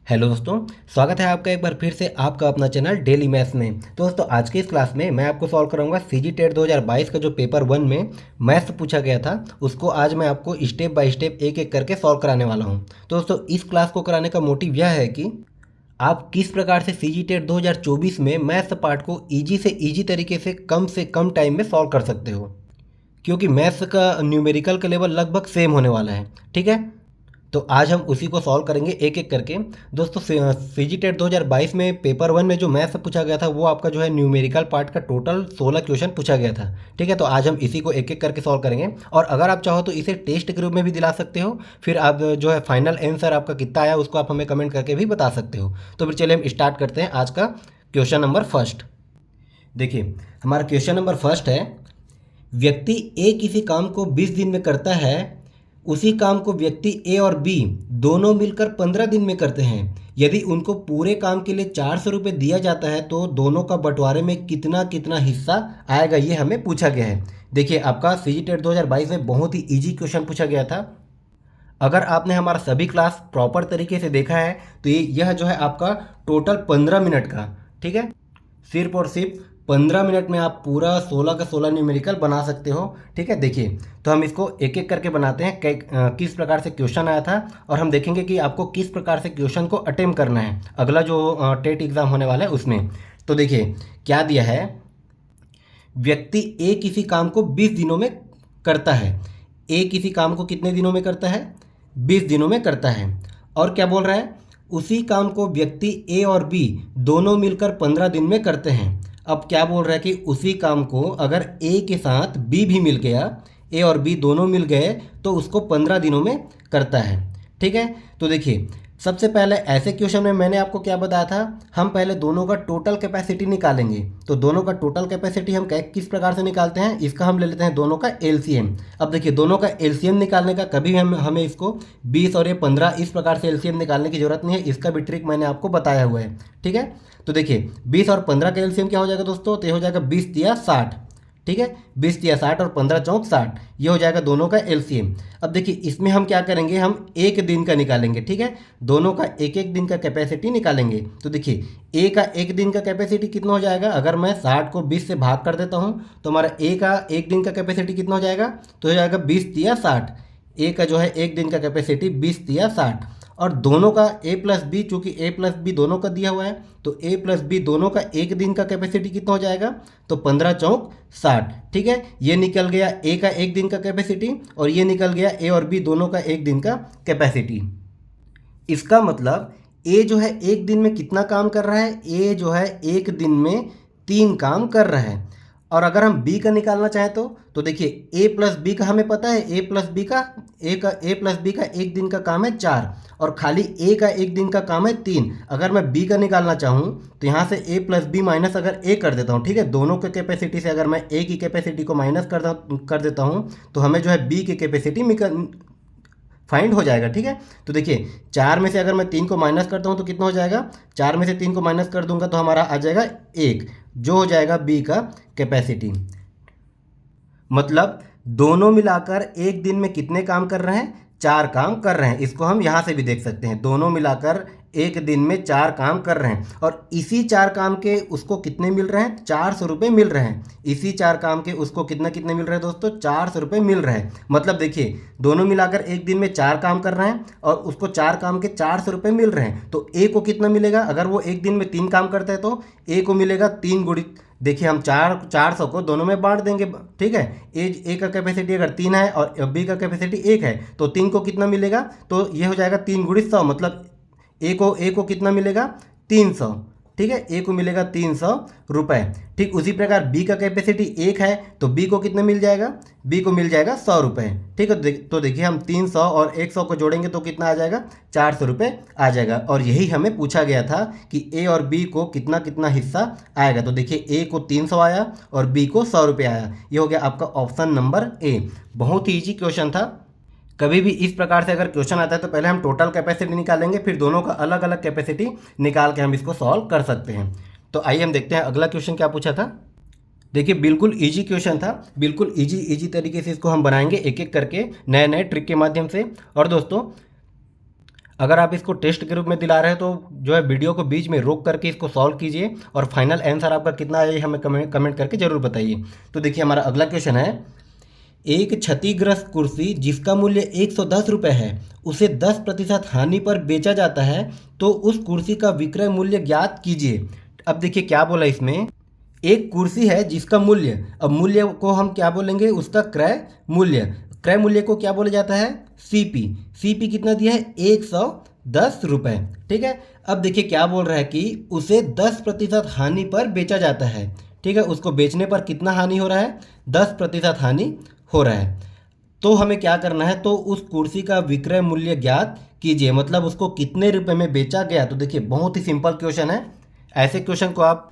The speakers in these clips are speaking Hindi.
हेलो दोस्तों, स्वागत है आपका एक बार फिर से आपका अपना चैनल डेली मैथ्स में। तो दोस्तों आज की इस क्लास में मैं आपको सॉल्व कराऊंगा सीजी टेट 2022 का जो पेपर 1 में मैथ्स पूछा गया था उसको आज मैं आपको स्टेप बाय स्टेप एक एक करके सॉल्व कराने वाला हूं। तो दोस्तों इस क्लास को कराने का मोटिव यह है कि आप किस प्रकार से सीजी टेट 2024 में मैथ्स पार्ट को ईजी से ईजी तरीके से कम टाइम में सॉल्व कर सकते हो, क्योंकि मैथ्स का न्यूमेरिकल का लेवल लगभग सेम होने वाला है। ठीक है, तो आज हम उसी को सॉल्व करेंगे एक एक करके। दोस्तों सीजी टेट 2022 में पेपर 1 में जो मैथ्स पूछा गया था वो आपका जो है न्यूमेरिकल पार्ट का टोटल 16 क्वेश्चन पूछा गया था। ठीक है, तो आज हम इसी को एक एक करके सॉल्व करेंगे और अगर आप चाहो तो इसे टेस्ट के रूप में भी दिला सकते हो। फिर आप जो है फाइनल आंसर आपका कितना आया उसको आप हमें कमेंट करके भी बता सकते हो। तो फिर चलिए हम स्टार्ट करते हैं आज का क्वेश्चन नंबर फर्स्ट। देखिए, हमारा क्वेश्चन नंबर फर्स्ट है, व्यक्ति ए किसी काम को 20 दिन में करता है, उसी काम को व्यक्ति ए और बी दोनों मिलकर 15 दिन में करते हैं। यदि उनको पूरे काम के लिए 400 रुपये दिया जाता है तो दोनों का बंटवारे में कितना कितना हिस्सा आएगा, ये हमें पूछा गया है। देखिए, आपका सीजी टेट 2022 में बहुत ही इजी क्वेश्चन पूछा गया था। अगर आपने हमारा सभी क्लास प्रॉपर तरीके से देखा है तो यह जो है आपका टोटल 15 मिनट का, ठीक है, सिर्फ और सिर्फ 15 मिनट में आप पूरा 16 का 16 न्यूमेरिकल बना सकते हो। ठीक है, देखिए तो हम इसको एक एक करके बनाते हैं किस प्रकार से क्वेश्चन आया था और हम देखेंगे कि आपको किस प्रकार से क्वेश्चन को अटेम्प्ट करना है अगला जो टेट एग्ज़ाम होने वाला है उसमें। तो देखिए क्या दिया है, व्यक्ति ए किसी काम को 20 दिनों में करता है। ए किसी काम को कितने दिनों में करता है? 20 दिनों में करता है। और क्या बोल रहा है, उसी काम को व्यक्ति ए और बी दोनों मिलकर 15 दिन में करते हैं। अब क्या बोल रहा है कि उसी काम को अगर ए के साथ बी भी मिल गया, ए और बी दोनों मिल गए तो उसको 15 दिनों में करता है। ठीक है, तो देखिए सबसे पहले ऐसे क्वेश्चन में मैंने आपको क्या बताया था, हम पहले दोनों का टोटल कैपेसिटी निकालेंगे। तो दोनों का टोटल कैपेसिटी हम किस प्रकार से निकालते हैं, इसका हम ले लेते हैं दोनों का एलसीएम। अब देखिए दोनों का एलसीएम निकालने का कभी हमें इसको 20 और ये 15 इस प्रकार से एलसीएम निकालने की जरूरत नहीं है, इसका भी ट्रिक मैंने आपको बताया हुआ है। ठीक है, तो देखिए 20 और 15 का एलसीएम क्या हो जाएगा दोस्तों, तो ये हो जाएगा 20 या 60। ठीक है, 20 या 60 और 15 चौक 60, ये हो जाएगा दोनों का एलसीएम। अब देखिए इसमें हम क्या करेंगे, हम एक दिन का निकालेंगे। ठीक है, दोनों का एक एक दिन का कैपेसिटी निकालेंगे। तो देखिए ए का एक दिन का कैपेसिटी कितना हो जाएगा, अगर मैं 60 को 20 से भाग कर देता हूँ तो हमारा ए का एक दिन का कैपेसिटी कितना हो जाएगा, तो हो जाएगा 20 या 60। ए का जो है एक दिन का कैपेसिटी 20 या 60 और दोनों का ए प्लस बी, चूँकि ए प्लस बी दोनों का दिया हुआ है तो ए प्लस बी दोनों का एक दिन का कैपेसिटी कितना हो जाएगा, तो 15 चौक 60। ठीक है, ये निकल गया ए का एक दिन का कैपेसिटी और ये निकल गया ए और बी दोनों का एक दिन का कैपेसिटी। इसका मतलब ए जो है एक दिन में कितना काम कर रहा है, ए जो है एक दिन में 3 काम कर रहा है। और अगर हम बी का निकालना चाहें तो देखिए ए प्लस बी का हमें पता है, ए प्लस बी का एक दिन का काम है 4 और खाली ए का एक दिन का काम है 3। अगर मैं बी का निकालना चाहूँ तो यहाँ से ए प्लस बी माइनस अगर ए कर देता हूँ, ठीक है, दोनों के कैपेसिटी से अगर मैं ए की कैपेसिटी को माइनस कर देता हूँ तो हमें जो है बी की कैपेसिटी फाइंड हो जाएगा। ठीक है, तो देखिए 4 में से अगर मैं 3 को माइनस करता हूँ तो कितना हो जाएगा, 4 में से 3 को माइनस कर दूंगा तो हमारा आ जाएगा 1, जो हो जाएगा बी का कैपेसिटी। मतलब दोनों मिलाकर एक दिन में कितने काम कर रहे हैं, 4 काम कर रहे हैं। इसको हम यहाँ से भी देख सकते हैं, दोनों मिलाकर एक दिन में 4 काम कर रहे हैं और इसी 4 काम के उसको कितने मिल रहे हैं, 400 रुपये मिल रहे हैं। इसी 4 काम के उसको कितने मिल रहे हैं दोस्तों, 400 रुपये मिल रहे हैं। मतलब देखिए दोनों मिलाकर एक दिन में 4 काम कर रहे हैं और उसको 4 काम के 400 रुपये मिल रहे हैं। तो ए को कितना मिलेगा, अगर वो एक दिन में 3 काम करता है तो ए को मिलेगा 3 गुणित, देखिए हम 400 को दोनों में बांट देंगे। ठीक है, ए का कैपेसिटी अगर 3 है और बी का कैपेसिटी 1 है तो 3 को कितना मिलेगा, तो ये हो जाएगा 3 गुणित 100, मतलब ए को कितना मिलेगा, 300। ठीक है, ए को मिलेगा 300 रुपये। ठीक उसी प्रकार बी का कैपेसिटी 1 है तो बी को कितना मिल जाएगा, बी को मिल जाएगा 100 रुपये। ठीक है, तो देखिए हम 300 और 100 को जोड़ेंगे तो कितना आ जाएगा, 400 रुपये आ जाएगा। और यही हमें पूछा गया था कि ए और बी को कितना कितना हिस्सा आएगा। तो देखिए ए को 300 आया और बी को 100 रुपये आया। ये हो गया आपका ऑप्शन नंबर ए। बहुत ही ईजी क्वेश्चन था। कभी भी इस प्रकार से अगर क्वेश्चन आता है तो पहले हम टोटल कैपेसिटी निकालेंगे, फिर दोनों का अलग अलग कैपेसिटी निकाल के हम इसको सॉल्व कर सकते हैं। तो आइए हम देखते हैं अगला क्वेश्चन क्या पूछा था। देखिए बिल्कुल इजी क्वेश्चन था, बिल्कुल इजी तरीके से इसको हम बनाएंगे एक एक करके नए नए ट्रिक के माध्यम से। और दोस्तों अगर आप इसको टेस्ट के रूप में दिला रहे हैं तो जो है वीडियो को बीच में रोक करके इसको सॉल्व कीजिए और फाइनल आंसर आपका कितना है ये हमें कमेंट करके ज़रूर बताइए। तो देखिए हमारा अगला क्वेश्चन है, एक क्षतिग्रस्त कुर्सी जिसका मूल्य 110 रुपये है उसे 10% हानि पर बेचा जाता है, तो उस कुर्सी का विक्रय मूल्य ज्ञात कीजिए। अब देखिए क्या बोला इसमें, एक कुर्सी है जिसका मूल्य, अब मूल्य को हम क्या बोलेंगे, उसका क्रय मूल्य, क्रय मूल्य को क्या बोला जाता है, सीपी। सीपी कितना दिया है, 110 रुपये। ठीक है, अब देखिए क्या बोल रहा है कि उसे 10% हानि पर बेचा जाता है। ठीक है, उसको बेचने पर कितना हानि हो रहा है, 10% हानि हो रहा है। तो हमें क्या करना है, तो उस कुर्सी का विक्रय मूल्य ज्ञात कीजिए, मतलब उसको कितने रुपए में बेचा गया। तो देखिए बहुत ही सिंपल क्वेश्चन है, ऐसे क्वेश्चन को आप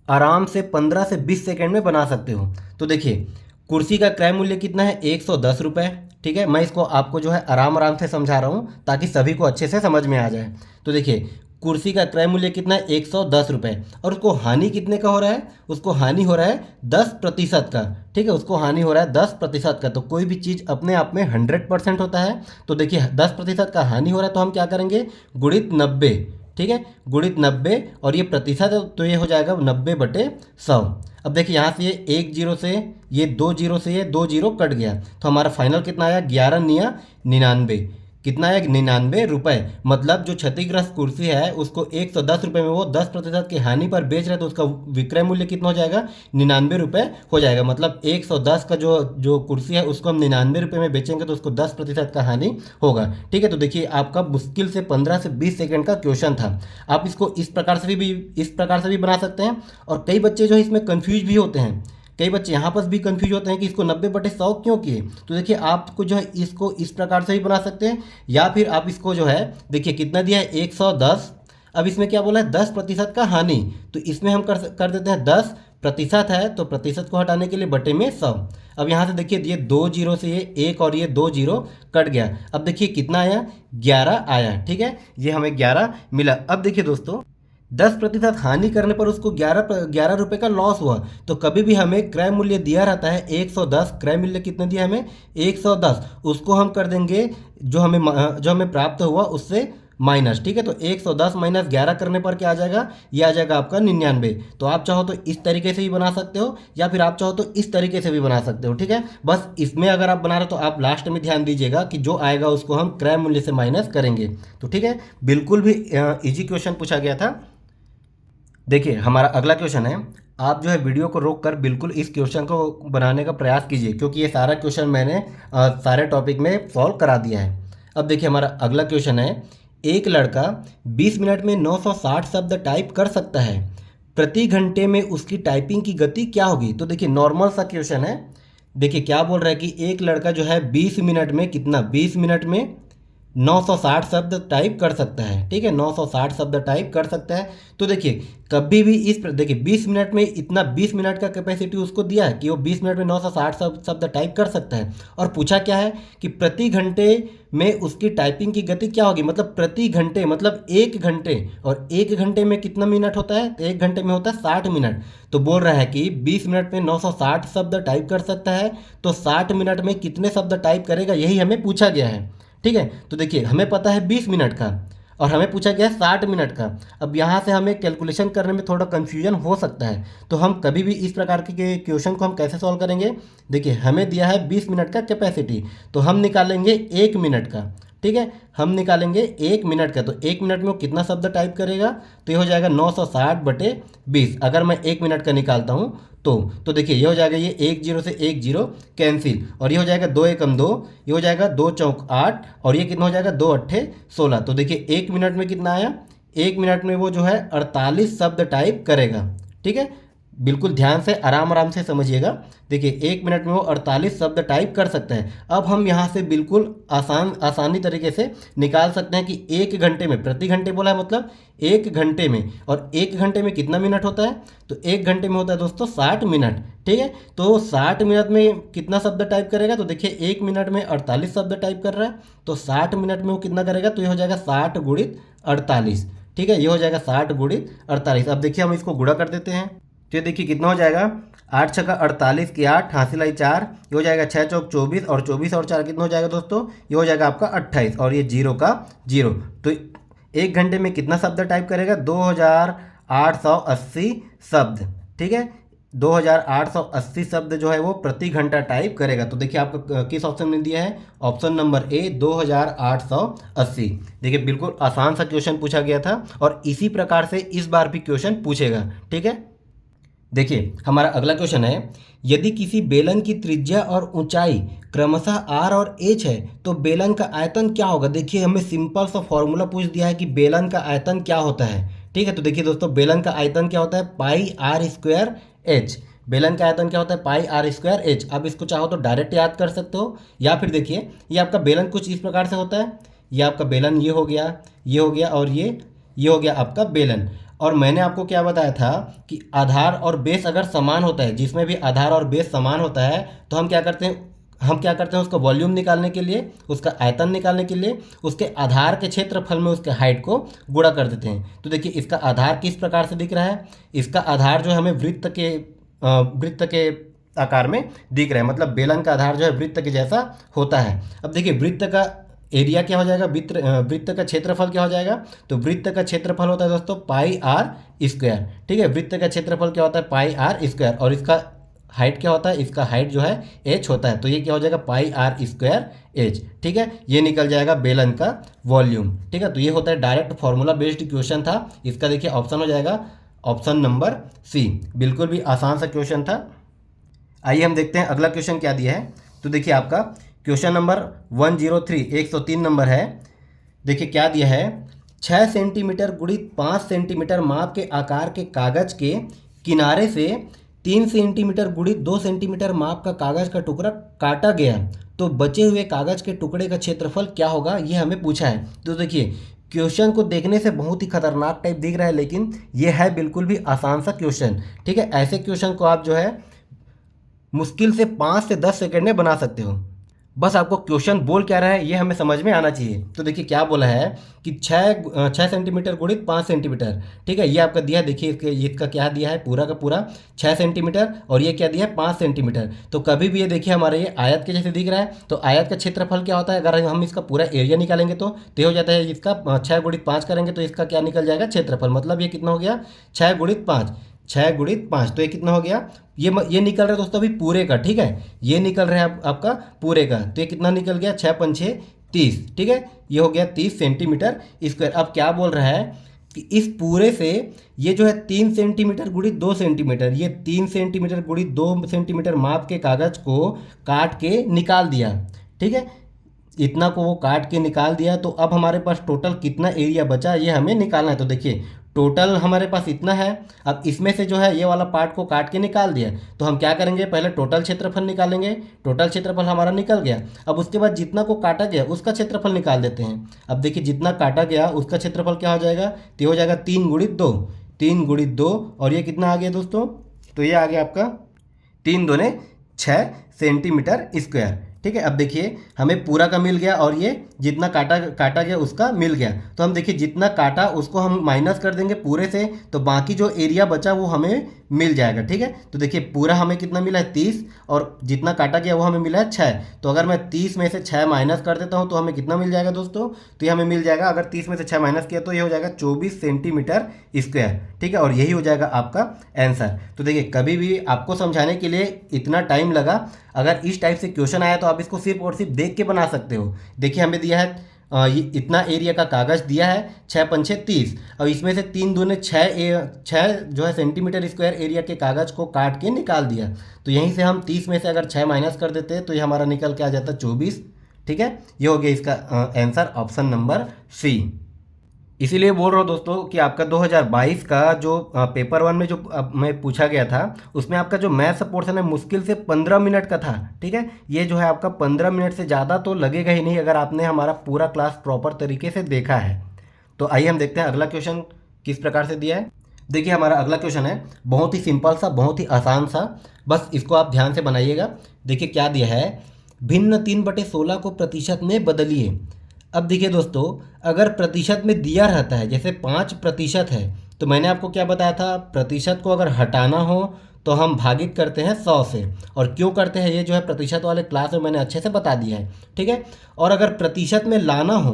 आराम से 15 से 20 सेकेंड में बना सकते हो। तो देखिए कुर्सी का क्रय मूल्य कितना है, 110 रुपये। ठीक है, मैं इसको आपको जो है आराम आराम से समझा रहा हूँ ताकि सभी को अच्छे से समझ में आ जाए। तो देखिए कुर्सी का क्रय मूल्य कितना है, 110 रुपये, और उसको हानि कितने का हो रहा है, उसको हानि हो रहा है 10% का। ठीक है, उसको हानि हो रहा है 10% का। तो कोई भी चीज़ अपने आप में 100% होता है। तो देखिए 10% का हानि हो रहा है तो हम क्या करेंगे, गुणित 90। ठीक है, गुणित 90, और ये प्रतिशत है तो ये हो जाएगा 90/100। अब देखिए यहाँ से ये 1 जीरो से ये 2 जीरो से ये 2 जीरो कट गया, तो हमारा फाइनल कितना आया, 11×99। कितना आया, 99 रुपये। मतलब जो क्षतिग्रस्त कुर्सी है उसको 110 रुपये में वो 10% की हानि पर बेच रहे, तो उसका विक्रय मूल्य कितना हो जाएगा, 99 रुपये हो जाएगा। मतलब 110 का जो जो कुर्सी है उसको हम 99 रुपये में बेचेंगे तो उसको 10% का हानि होगा। ठीक है, तो देखिए आपका मुश्किल से 15 से 20 सेकेंड का क्वेश्चन था। आप इसको इस प्रकार से भी बना सकते हैं। और कई बच्चे जो है इसमें कन्फ्यूज भी होते हैं, कई बच्चे यहाँ पर भी कंफ्यूज होते हैं कि इसको 90/100 क्यों किए। तो देखिए आपको जो है इसको इस प्रकार से भी बना सकते हैं, या फिर आप इसको जो है देखिए कितना दिया है, 110। अब इसमें क्या बोला है, 10% का हानि, तो इसमें हम कर देते हैं 10% है तो प्रतिशत को हटाने के लिए बटे में 100। अब यहाँ से देखिए ये 2 जीरो से ये 1 और ये 2 जीरो कट गया। अब देखिए कितना आया, 11 आया। ठीक है, ये हमें 11 मिला। अब देखिए दोस्तों 10% हानि करने पर उसको 11 रुपये का लॉस हुआ। तो कभी भी हमें क्रय मूल्य दिया रहता है 110, क्रय मूल्य कितना दिया हमें, 110, उसको हम कर देंगे जो हमें प्राप्त हुआ उससे माइनस। ठीक है, तो 110 माइनस 11 करने पर क्या आ जाएगा, ये आ जाएगा आपका 99। तो आप चाहो तो इस तरीके से भी बना सकते हो, या फिर आप चाहो तो इस तरीके से भी बना सकते हो। ठीक है, बस इसमें अगर आप बना रहे हो तो आप लास्ट में ध्यान दीजिएगा कि जो आएगा उसको हम क्रय मूल्य से माइनस करेंगे। तो ठीक है, बिल्कुल भी ईजी क्वेश्चन पूछा गया था। देखिए हमारा अगला क्वेश्चन है, आप जो है वीडियो को रोक कर बिल्कुल इस क्वेश्चन को बनाने का प्रयास कीजिए, क्योंकि ये सारा क्वेश्चन मैंने सारे टॉपिक में सॉल्व करा दिया है। अब देखिए हमारा अगला क्वेश्चन है, एक लड़का 20 मिनट में 960 शब्द टाइप कर सकता है, प्रति घंटे में उसकी टाइपिंग की गति क्या होगी। तो देखिए नॉर्मल सा क्वेश्चन है। देखिए क्या बोल रहा है कि एक लड़का जो है 20 मिनट में कितना, 20 मिनट में 960 शब्द टाइप कर सकता है। ठीक है, 960 शब्द टाइप कर सकता है। तो देखिए कभी भी देखिए 20 मिनट में इतना, 20 मिनट का कैपेसिटी उसको दिया है कि वो 20 मिनट में 960 शब्द टाइप कर सकता है। और पूछा क्या है कि प्रति घंटे में उसकी टाइपिंग की गति क्या होगी, मतलब प्रति घंटे मतलब 1 घंटे, और 1 घंटे में कितना मिनट होता है, तो 1 घंटे में होता है 60 मिनट। तो बोल रहा है कि 20 मिनट में 960 शब्द टाइप कर सकता है, तो 60 मिनट में कितने शब्द टाइप करेगा, यही हमें पूछा गया है। ठीक है, तो देखिए हमें पता है 20 मिनट का और हमें पूछा गया है 60 मिनट का। अब यहाँ से हमें कैलकुलेशन करने में थोड़ा कन्फ्यूजन हो सकता है, तो हम कभी भी इस प्रकार के क्वेश्चन को हम कैसे सॉल्व करेंगे। देखिए हमें दिया है 20 मिनट का कैपेसिटी, तो हम निकालेंगे 1 मिनट का। ठीक है, हम निकालेंगे 1 मिनट का, तो 1 मिनट में वो कितना शब्द टाइप करेगा, तो ये हो जाएगा 960/20। अगर मैं 1 मिनट का निकालता हूँ तो देखिए ये हो जाएगा, ये 1 जीरो से 1 जीरो कैंसिल, और ये हो जाएगा 2 एकम 2, ये हो जाएगा 2 चौक 8, और ये कितना हो जाएगा 2 अट्ठे 16। तो देखिए 1 मिनट में कितना आया, 1 मिनट में वो जो है 48 शब्द टाइप करेगा। ठीक है, बिल्कुल ध्यान से आराम आराम से समझिएगा। देखिए 1 मिनट में वो 48 शब्द टाइप कर सकते हैं। अब हम यहाँ से बिल्कुल आसानी तरीके से निकाल सकते हैं कि 1 घंटे में, प्रति घंटे बोला है मतलब 1 घंटे में, और 1 घंटे में कितना मिनट होता है, तो 1 घंटे में होता है दोस्तों 60 मिनट। ठीक है, तो 60 मिनट में कितना शब्द टाइप करेगा, तो देखिए 1 मिनट में 48 शब्द टाइप कर रहा है, तो 60 मिनट में वो कितना करेगा, तो ये हो जाएगा 60 गुणित 48। ठीक है, ये हो जाएगा 60 गुणित 48। अब देखिए हम इसको गुणा कर देते हैं, तो ये देखिए कितना हो जाएगा, 8 छक्का 48 की 8, हासिल आई 4, ये हो जाएगा 6 चौक 24, और 24 और 4 कितना हो जाएगा दोस्तों, ये हो जाएगा आपका 28, और ये 0 का 0। तो 1 घंटे में कितना शब्द टाइप करेगा, 2880 शब्द। ठीक है, 2880 शब्द जो है वो प्रति घंटा टाइप करेगा। तो देखिए आपको किस ऑप्शन में दिया है, ऑप्शन नंबर ए 2880। देखिए बिल्कुल आसान सा क्वेश्चन पूछा गया था, और इसी प्रकार से इस बार भी क्वेश्चन पूछेगा। ठीक है, देखिए हमारा अगला क्वेश्चन है, यदि किसी बेलन की त्रिज्या और ऊंचाई क्रमशः आर और एच है तो बेलन का आयतन क्या होगा। देखिए हमें सिंपल सा फॉर्मूला पूछ दिया है कि बेलन का आयतन क्या होता है। ठीक है, तो देखिए दोस्तों बेलन का आयतन क्या होता है, पाई आर स्क्वायर एच। बेलन का आयतन क्या होता है, पाई आर स्क्वायर एच। अब इसको चाहो तो डायरेक्ट याद कर सकते हो, या फिर देखिए ये आपका बेलन कुछ इस प्रकार से होता है, ये आपका बेलन ये हो गया, ये हो गया, और ये हो गया आपका बेलन। और मैंने आपको क्या बताया था कि आधार और बेस अगर समान होता है, जिसमें भी आधार और बेस समान होता है, तो हम क्या करते हैं उसका वॉल्यूम निकालने के लिए, उसका आयतन निकालने के लिए उसके आधार के क्षेत्रफल में उसके हाइट को गुणा कर देते हैं। तो देखिए इसका आधार किस प्रकार से दिख रहा है, इसका आधार जो है हमें वृत्त के आकार में दिख रहा है, मतलब बेलन का आधार जो है वृत्त के जैसा होता है। अब देखिए वृत्त का एरिया क्या हो जाएगा, वृत्त का क्षेत्रफल क्या हो जाएगा, तो वृत्त का क्षेत्रफल होता है दोस्तों पाई आर स्क्वायर। ठीक है, वृत्त का क्षेत्रफल क्या होता है, पाई आर स्क्वायर, और इसका हाइट क्या होता है, इसका हाइट जो है एच होता है, तो ये क्या हो जाएगा पाई आर स्क्वायर एच। ठीक है, ये निकल जाएगा बेलन का वॉल्यूम। ठीक है, तो ये होता है डायरेक्ट फॉर्मूला बेस्ड क्वेश्चन था, इसका देखिए ऑप्शन हो जाएगा ऑप्शन नंबर सी। बिल्कुल भी आसान सा क्वेश्चन था। आइए हम देखते हैं अगला क्वेश्चन क्या दिया है। तो देखिए आपका क्वेश्चन नंबर 103 103 नंबर है। देखिए क्या दिया है, 6 सेंटीमीटर गुणित 5 सेंटीमीटर माप के आकार के कागज के किनारे से 3 सेंटीमीटर गुणित 2 सेंटीमीटर माप का कागज का टुकड़ा काटा गया, तो बचे हुए कागज के टुकड़े का क्षेत्रफल क्या होगा, ये हमें पूछा है। तो देखिए क्वेश्चन को देखने से बहुत ही खतरनाक टाइप दिख रहा है, लेकिन ये है बिल्कुल भी आसान सा क्वेश्चन। ठीक है, ऐसे क्वेश्चन को आप जो है मुश्किल से 5 से 10 सेकंड में बना सकते हो। बस आपको क्वेश्चन बोल क्या रहा है ये हमें समझ में आना चाहिए। तो देखिए क्या बोला है कि 6 सेंटीमीटर गुणित 5 सेंटीमीटर। ठीक है, ये आपका दिया है, देखिए इसका क्या दिया है, पूरा का पूरा 6 सेंटीमीटर, और ये क्या दिया है 5 सेंटीमीटर। तो कभी भी ये देखिए हमारे ये आयत के जैसे दिख रहा है, तो आयत का क्षेत्रफल क्या होता है, अगर हम इसका पूरा एरिया निकालेंगे तो ये हो जाता है, इसका 6 गुणित 5 करेंगे तो इसका क्या निकल जाएगा, क्षेत्रफल। मतलब ये कितना हो गया, 6 गुणित 5, 6 गुणित 5, तो ये कितना हो गया, ये निकल रहा है दोस्तों अभी पूरे का। ठीक है, ये निकल रहा है आपका पूरे का, तो ये कितना निकल गया, 6 पंछे 30। ठीक है, ये हो गया 30 सेंटीमीटर स्क्वायर। अब क्या बोल रहा है कि इस पूरे से ये जो है 3 सेंटीमीटर गुणित 2 सेंटीमीटर, ये 3 सेंटीमीटर गुणित 2 सेंटीमीटर माप के कागज को काट के निकाल दिया। ठीक है, इतना को वो काट के निकाल दिया, तो अब हमारे पास टोटल कितना एरिया बचा ये हमें निकालना है। तो देखिए टोटल हमारे पास इतना है, अब इसमें से जो है ये वाला पार्ट को काट के निकाल दिया, तो हम क्या करेंगे, पहले टोटल क्षेत्रफल निकालेंगे। टोटल क्षेत्रफल हमारा निकल गया, अब उसके बाद जितना को काटा गया उसका क्षेत्रफल निकाल देते हैं। अब देखिए जितना काटा गया उसका क्षेत्रफल क्या हो जाएगा, तो हो जाएगा 3 गुणित 2, 3 गुणित 2, और ये कितना आ गया दोस्तों, तो ये आ गया आपका 3 दूने 6 सेंटीमीटर स्क्वायर। ठीक है, अब देखिए हमें पूरा का मिल गया, और ये जितना काटा गया उसका मिल गया। तो हम देखिए जितना काटा उसको हम माइनस कर देंगे पूरे से, तो बाकी जो एरिया बचा वो हमें मिल जाएगा। ठीक है, तो देखिए पूरा हमें कितना मिला है 30, और जितना काटा गया वो हमें मिला है 6। तो अगर मैं 30 में से 6 माइनस कर देता हूँ तो हमें कितना मिल जाएगा दोस्तों, तो ये हमें मिल जाएगा, अगर 30 में से 6 माइनस किया तो ये हो जाएगा 24 सेंटीमीटर स्क्वायर। ठीक है, और यही हो जाएगा आपका आंसर। तो देखिए कभी भी आपको समझाने के लिए इतना टाइम लगा, अगर इस टाइप से क्वेश्चन आया तो आप इसको सिर्फ और सिर्फ देख के बना सकते हो। देखिए हमें दिया है ये इतना एरिया का कागज़ दिया है, 6 पंछे 30, और इसमें से 3 दूने 6 जो है सेंटीमीटर स्क्वायर एरिया के कागज़ को काट के निकाल दिया। तो यहीं से हम 30 में से अगर 6 माइनस कर देते हैं तो ये हमारा निकल के आ जाता 24। ठीक है, ये हो गया इसका आंसर ऑप्शन नंबर सी। इसीलिए बोल रहा हूँ दोस्तों कि आपका 2022 का जो पेपर 1 में जो मैं पूछा गया था उसमें आपका जो मैथ्स पोर्शन है मुश्किल से 15 मिनट का था। ठीक है, ये जो है आपका 15 मिनट से ज़्यादा तो लगेगा ही नहीं अगर आपने हमारा पूरा क्लास प्रॉपर तरीके से देखा है। तो आइए हम देखते हैं अगला क्वेश्चन किस प्रकार से दिया है। देखिए हमारा अगला क्वेश्चन है बहुत ही सिंपल सा, बहुत ही आसान सा, बस इसको आप ध्यान से बनाइएगा। देखिए क्या दिया है, भिन्न 3/16 को प्रतिशत में बदलिए। अब देखिए दोस्तों, अगर प्रतिशत में दिया रहता है जैसे 5% है तो मैंने आपको क्या बताया था, प्रतिशत को अगर हटाना हो तो हम भागित करते हैं 100 से। और क्यों करते हैं ये जो है प्रतिशत वाले क्लास में मैंने अच्छे से बता दिया है, ठीक है। और अगर प्रतिशत में लाना हो,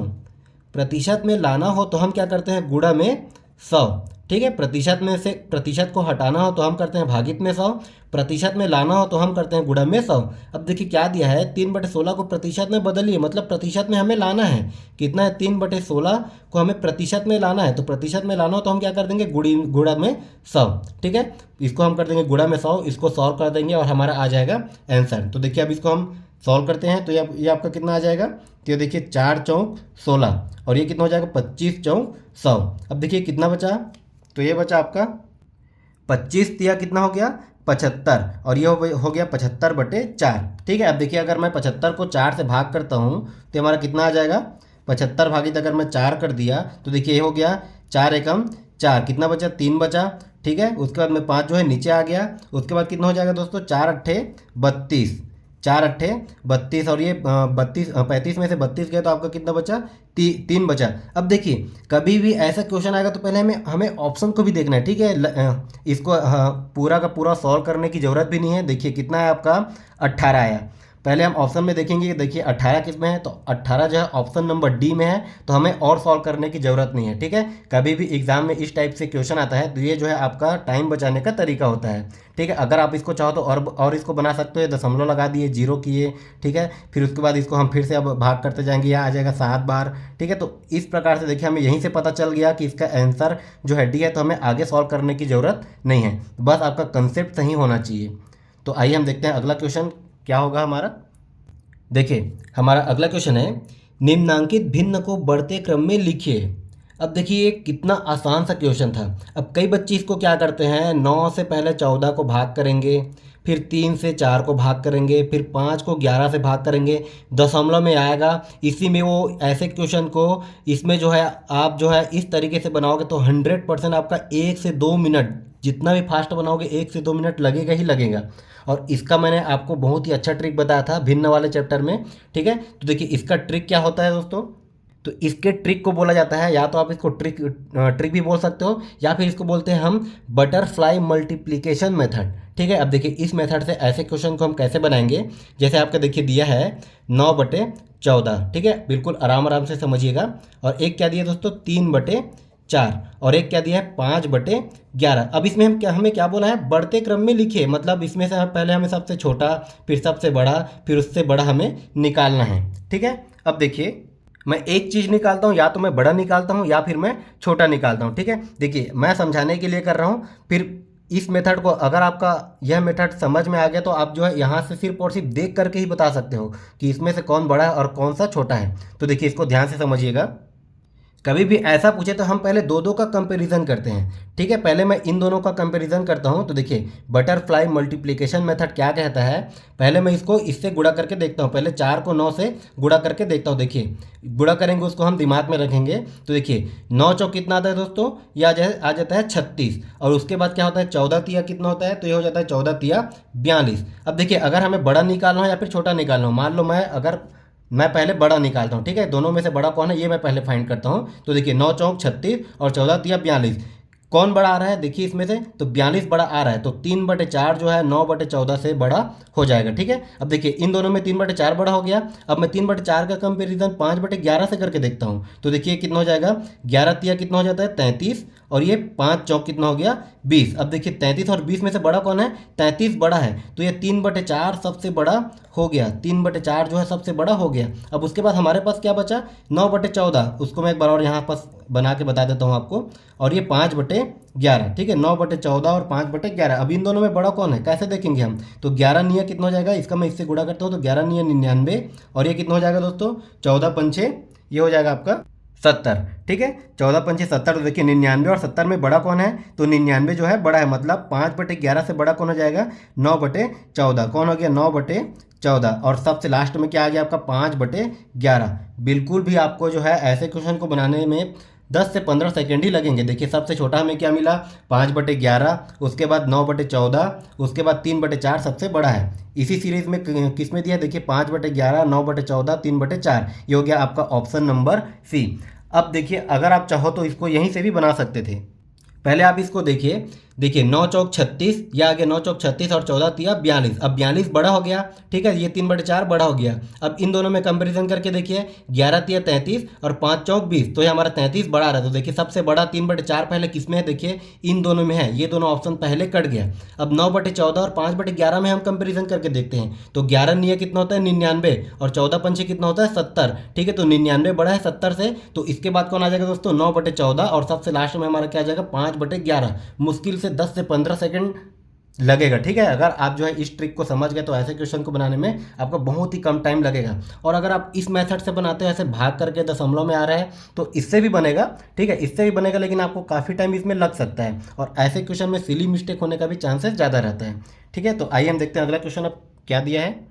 प्रतिशत में लाना हो तो हम क्या करते हैं, गुणा में 100, ठीक है। प्रतिशत में से प्रतिशत को हटाना हो तो हम करते हैं भागित में 100, प्रतिशत में लाना हो तो हम करते हैं गुणा में 100। अब देखिए क्या दिया है, 3/16 को प्रतिशत में बदलिए, मतलब प्रतिशत में हमें लाना है, कितना है, 3/16 को हमें प्रतिशत में लाना है। तो प्रतिशत में लाना हो तो हम क्या कर देंगे, गुणा में 100, ठीक है। इसको हम कर देंगे गुणा में 100, इसको सॉल्व कर देंगे और हमारा आ जाएगा आंसर। तो देखिए अब इसको हम सॉल्व करते हैं तो ये आपका कितना आ जाएगा, तो ये देखिए 4 चौक 16 और ये कितना हो जाएगा 25 चौक 100। अब देखिए कितना बचा, तो ये बचा आपका 25 दिया कितना हो गया 75 और ये हो गया 75/4, ठीक है। अब देखिए अगर मैं 75 को 4 से भाग करता हूँ तो हमारा कितना आ जाएगा, 75 भागित अगर मैं 4 कर दिया तो देखिए ये हो गया 4 एकम 4, कितना बचा 3 बचा, ठीक है। उसके बाद में 5 जो है नीचे आ गया। उसके बाद कितना हो जाएगा दोस्तों, 4 अट्ठे 32, 4 अट्ठे 32 और ये 35 में से 32 गया तो आपका कितना बचा, 3 बचा। अब देखिए कभी भी ऐसा क्वेश्चन आएगा तो पहले हमें ऑप्शन को भी देखना है, ठीक है। इसको पूरा का पूरा सॉल्व करने की ज़रूरत भी नहीं है। देखिए कितना है आपका 18 आया। पहले हम ऑप्शन में देखेंगे कि देखिए 18 किस में है, तो 18 जो है ऑप्शन नंबर डी में है, तो हमें और सॉल्व करने की ज़रूरत नहीं है, ठीक है। कभी भी एग्जाम में इस टाइप से क्वेश्चन आता है तो ये जो है आपका टाइम बचाने का तरीका होता है, ठीक है। अगर आप इसको चाहो तो और इसको बना सकते हो, दशमलव लगा दिए, 0 किए, ठीक है। फिर उसके बाद इसको हम फिर से अब भाग करते जाएंगे, यह आ जाएगा 7 बार, ठीक है। तो इस प्रकार से देखिए हमें यहीं से पता चल गया कि इसका आंसर जो है डी है, तो हमें आगे सॉल्व करने की ज़रूरत नहीं है, बस आपका कंसेप्ट सही होना चाहिए। तो आइए हम देखते हैं अगला क्वेश्चन क्या होगा हमारा। देखिए हमारा अगला क्वेश्चन है, निम्नांकित भिन्न को बढ़ते क्रम में लिखिए। अब देखिए ये कितना आसान सा क्वेश्चन था। अब कई बच्चे इसको क्या करते हैं, 9 से पहले 14 को भाग करेंगे, फिर 3 से 4 को भाग करेंगे, फिर 5 को 11 से भाग करेंगे, दशमलव में आएगा। इसी में वो ऐसे क्वेश्चन को इसमें जो है आप जो है इस तरीके से बनाओगे तो 100% आपका 1 से 2 मिनट, जितना भी फास्ट बनाओगे 1 से 2 मिनट लगेगा ही लगेगा। और इसका मैंने आपको बहुत ही अच्छा ट्रिक बताया था भिन्न वाले चैप्टर में, ठीक है। तो देखिए इसका ट्रिक क्या होता है दोस्तों, तो इसके ट्रिक को बोला जाता है, या तो आप इसको ट्रिक भी बोल सकते हो, या फिर इसको बोलते हैं हम बटरफ्लाई मल्टीप्लिकेशन मेथड, ठीक है। अब देखिए इस मेथड से ऐसे क्वेश्चन को हम कैसे बनाएंगे, जैसे आपका देखिए दिया है 9/14, ठीक है, बिल्कुल आराम आराम से समझिएगा। और एक क्या दिया दोस्तों 3/4 और एक क्या दिया है 5/11। अब इसमें हमें क्या बोला है, बढ़ते क्रम में लिखिए, मतलब इसमें से पहले हमें सबसे छोटा, फिर सबसे बड़ा, फिर उससे बड़ा हमें निकालना है, ठीक है। अब देखिए मैं एक चीज़ निकालता हूँ, या तो मैं बड़ा निकालता हूँ या फिर मैं छोटा निकालता हूँ, ठीक है। देखिए मैं समझाने के लिए कर रहा हूँ, फिर इस मेथड को अगर आपका यह मेथड समझ में आ गया तो आप जो है यहाँ से सिर्फ और सिर्फ देख करके ही बता सकते हो कि इसमें से कौन बड़ा है और कौन सा छोटा है। तो देखिए इसको ध्यान से समझिएगा। कभी भी ऐसा पूछे तो हम पहले दो का कंपैरिजन करते हैं, ठीक है। पहले मैं इन दोनों का कंपैरिजन करता हूं। तो देखिए बटरफ्लाई मल्टीप्लिकेशन मेथड क्या कहता है, पहले मैं इसको इससे गुणा करके देखता हूं, पहले 4 को 9 से गुणा करके देखता हूं। देखिए गुणा करेंगे, उसको हम दिमाग में रखेंगे। तो देखिए 9 चौक कितना आता है दोस्तों, ये आ जाता है 36। और उसके बाद क्या होता है 14 तिया कितना होता है, तो ये हो जाता है 14 तिया 42। अब देखिए अगर हमें बड़ा निकालना हो या फिर छोटा निकालना हो, मान लो मैं पहले बड़ा निकालता हूँ, ठीक है। दोनों में से बड़ा कौन है ये मैं पहले फाइंड करता हूँ। तो देखिए 9 चौक 36 और 14 तिया 42, कौन बड़ा आ रहा है देखिए इसमें से, तो 42 बड़ा आ रहा है। तो 3/4 जो है 9/14 से बड़ा हो जाएगा, ठीक है। अब देखिए इन दोनों में 3/4 बड़ा हो गया। अब मैं 3/4 का कंपेरिजन 5/11 से करके देखता हूँ। तो देखिए कितना हो जाएगा, 11 तिया कितना हो जाता है 33 और ये 5 चौक कितना हो गया 20। अब देखिए 33 और 20 में से बड़ा कौन है, 33 बड़ा है। तो ये 3/4 सबसे बड़ा हो गया, 3/4 जो है सबसे बड़ा हो गया। अब उसके बाद हमारे पास क्या बचा 9/14, उसको मैं एक बार और यहाँ पास बना के बता देता हूँ आपको। और ये 5/11, ठीक है। 9/14 और 5/11, अब इन दोनों में बड़ा कौन है कैसे देखेंगे हम, तो 11 निया कितना हो जाएगा, इसका मैं इससे गुणा करता हूँ तो 11 निया 99 और ये कितना हो जाएगा दोस्तों 14 पंचे, ये हो जाएगा आपका 70, ठीक है। 14 पंचे 70। तो देखिए 99 और 70 में बड़ा कौन है, तो 99 जो है बड़ा है, मतलब 5/11 से बड़ा कौन हो जाएगा 9/14, कौन हो गया 9/14। और सबसे लास्ट में क्या आ गया आपका 5/11। बिल्कुल भी आपको जो है ऐसे क्वेश्चन को बनाने में 10 से 15 सेकेंड ही लगेंगे। देखिए सबसे छोटा हमें क्या मिला 5/11, उसके बाद 9/14, उसके बाद 3/4 सबसे बड़ा है। इसी सीरीज में किस में दिया देखिए 5/11, 9/14, 3/4, ये हो गया आपका ऑप्शन नंबर सी। अब देखिए अगर आप चाहो तो इसको यहीं से भी बना सकते थे, पहले आप इसको देखिए, देखिए 9 चौक 36, या आगे 9 चौक 36 और 14 तिया 42। अब 42 बड़ा हो गया, ठीक है, ये 3/4 बड़ा हो गया। अब इन दोनों में कंपैरिजन करके देखिए, 11 तिया 33 और 5 चौक 20, तो ये हमारा 33 बड़ा आ रहा है। तो देखिए सबसे बड़ा 3/4 पहले किस में है, देखिए इन दोनों में है, ये दोनों ऑप्शन पहले कट गया। अब 9/14 और 5/11 में हम कंपेरिजन करके देखते हैं, तो 11 निया कितना होता है 99, और 14 पंचे कितना होता है 70, ठीक है। तो 99 बड़ा है 70 से, तो इसके बाद कौन आ जाएगा दोस्तों 9/14, और सबसे लास्ट में हमारा क्या आ जाएगा 5/11। मुश्किल से 10 से 15 सेकंड लगेगा, ठीक है। अगर आप जो है इस ट्रिक को समझ गए तो ऐसे क्वेश्चन को बनाने में आपको बहुत ही कम टाइम लगेगा। और अगर आप इस मेथड से बनाते हो, ऐसे भाग करके दशमलव में आ रहा है, तो इससे भी बनेगा, ठीक है, इससे भी बनेगा, लेकिन आपको काफ़ी टाइम इसमें लग सकता है, और ऐसे क्वेश्चन में सिली मिस्टेक होने का भी चांसेस ज़्यादा रहता है, ठीक है। तो आइए हम देखते हैं अगला क्वेश्चन अब क्या दिया है।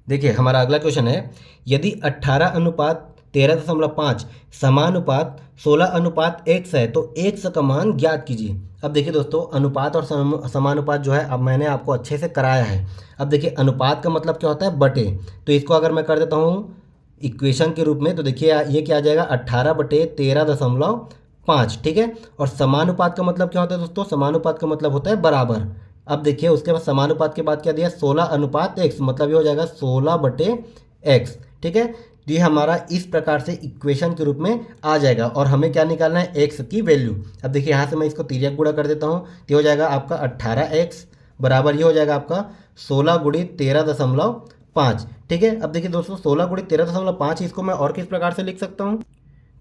देखिए हमारा अगला क्वेश्चन है, यदि 18:13.5 समानुपात 16:1 है तो x का मान ज्ञात कीजिए। अब देखिए दोस्तों, अनुपात और समानुपात जो है अब मैंने आपको अच्छे से कराया है। अब देखिए अनुपात का मतलब क्या होता है बटे, तो इसको अगर मैं कर देता हूँ इक्वेशन के रूप में, तो देखिए ये क्या आ जाएगा 18/13.5, ठीक है। और समानुपात का मतलब क्या होता है दोस्तों, समानुपात का मतलब होता है बराबर। अब देखिए उसके बाद समानुपात के बाद क्या दिया 16:x, मतलब ये हो जाएगा 16/x, ठीक है। तो ये हमारा इस प्रकार से इक्वेशन के रूप में आ जाएगा, और हमें क्या निकालना है x की वैल्यू। अब देखिए यहाँ से मैं इसको तिर्यक गुणा कर देता हूँ, तो हो जाएगा आपका 18x बराबर ये हो जाएगा आपका 16 × 13.5, ठीक है। अब देखिए दोस्तों 16 × 13.5, इसको मैं और किस प्रकार से लिख सकता हूँ,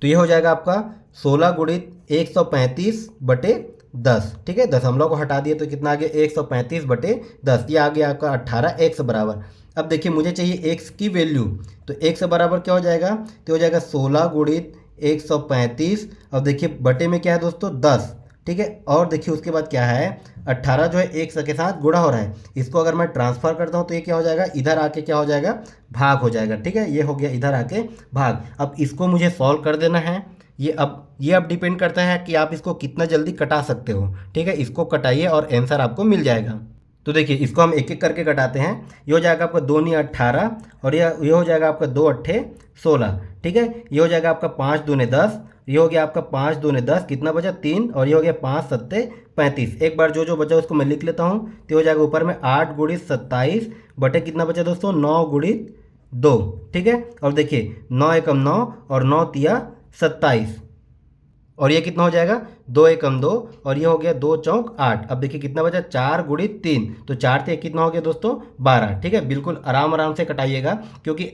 तो ये हो जाएगा आपका 16 × 135/10, ठीक है। दशमलव को हटा दिए तो कितना आ गया 135/10, ये आ गया आपका 18x बराबर। अब देखिए मुझे चाहिए x की वैल्यू, तो x बराबर क्या हो जाएगा, तो हो जाएगा 16 × 135। अब देखिए बटे में क्या है दोस्तों 10, ठीक है। और देखिए उसके बाद क्या है 18 जो है एक के साथ गुणा हो रहा है, इसको अगर मैं ट्रांसफर करता हूँ तो ये क्या हो जाएगा इधर आके क्या हो जाएगा भाग हो जाएगा, ठीक है। ये हो गया इधर आके भाग। अब इसको मुझे सॉल्व कर देना है। ये अब डिपेंड करता है कि आप इसको कितना जल्दी कटा सकते हो, ठीक है। इसको कटाइए और आंसर आपको मिल जाएगा। तो देखिए इसको हम एक एक करके कटाते हैं। ये हो जाएगा आपका 2 × 18, और ये हो जाएगा आपका 2 × 8 = 16, ठीक है। ये हो जाएगा आपका 5 × 2 = 10, ये हो गया आपका 5 × 2 = 10, कितना बचा 3, और ये हो गया 5 × 7 = 35। एक बार जो बचा उसको मैं लिख लेता हूँ, तो हो जाएगा ऊपर में 8 × 27 बटे कितना बचा दोस्तों 9 × 2, ठीक है। और देखिए 9 × 9 और 9 × 27, और ये कितना हो जाएगा 2 × 2, और ये हो गया 2 चौक 8। अब देखिए कितना बचा 4 × 3, तो 4 से कितना हो गया दोस्तों 12, ठीक है। बिल्कुल आराम से कटाइएगा, क्योंकि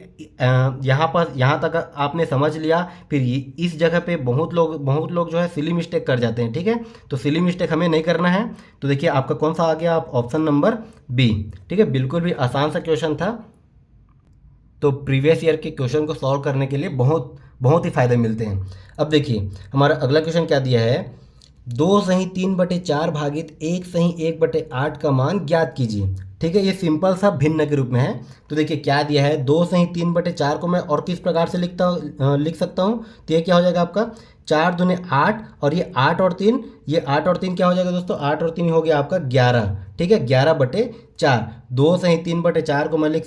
यहाँ तक आपने समझ लिया, फिर इस जगह पे बहुत लोग जो है सिली मिस्टेक कर जाते हैं, ठीक है। तो सिली मिस्टेक हमें नहीं करना है। तो देखिए आपका कौन सा आ गया, ऑप्शन नंबर बी, ठीक है। बिल्कुल भी आसान सा क्वेश्चन था। तो प्रीवियस ईयर के क्वेश्चन को सॉल्व करने के लिए बहुत ही फ़ायदे मिलते हैं। अब देखिए हमारा अगला क्वेश्चन क्या दिया है, 2 सही 3/4 भागित 1 सही 1/8 का मान ज्ञात कीजिए, ठीक है। ये सिंपल सा भिन्न के रूप में है। तो देखिए क्या दिया है 2 सही 3/4 को मैं और किस प्रकार से लिख सकता हूँ, तो ये क्या हो जाएगा आपका 4 दूने 8, और ये 8 और 3, ये 8 और 3 क्या हो जाएगा दोस्तों 8 और 3 हो गया आपका 11, ठीक है। 11/4, 2 सही 3/4 को मैं लिख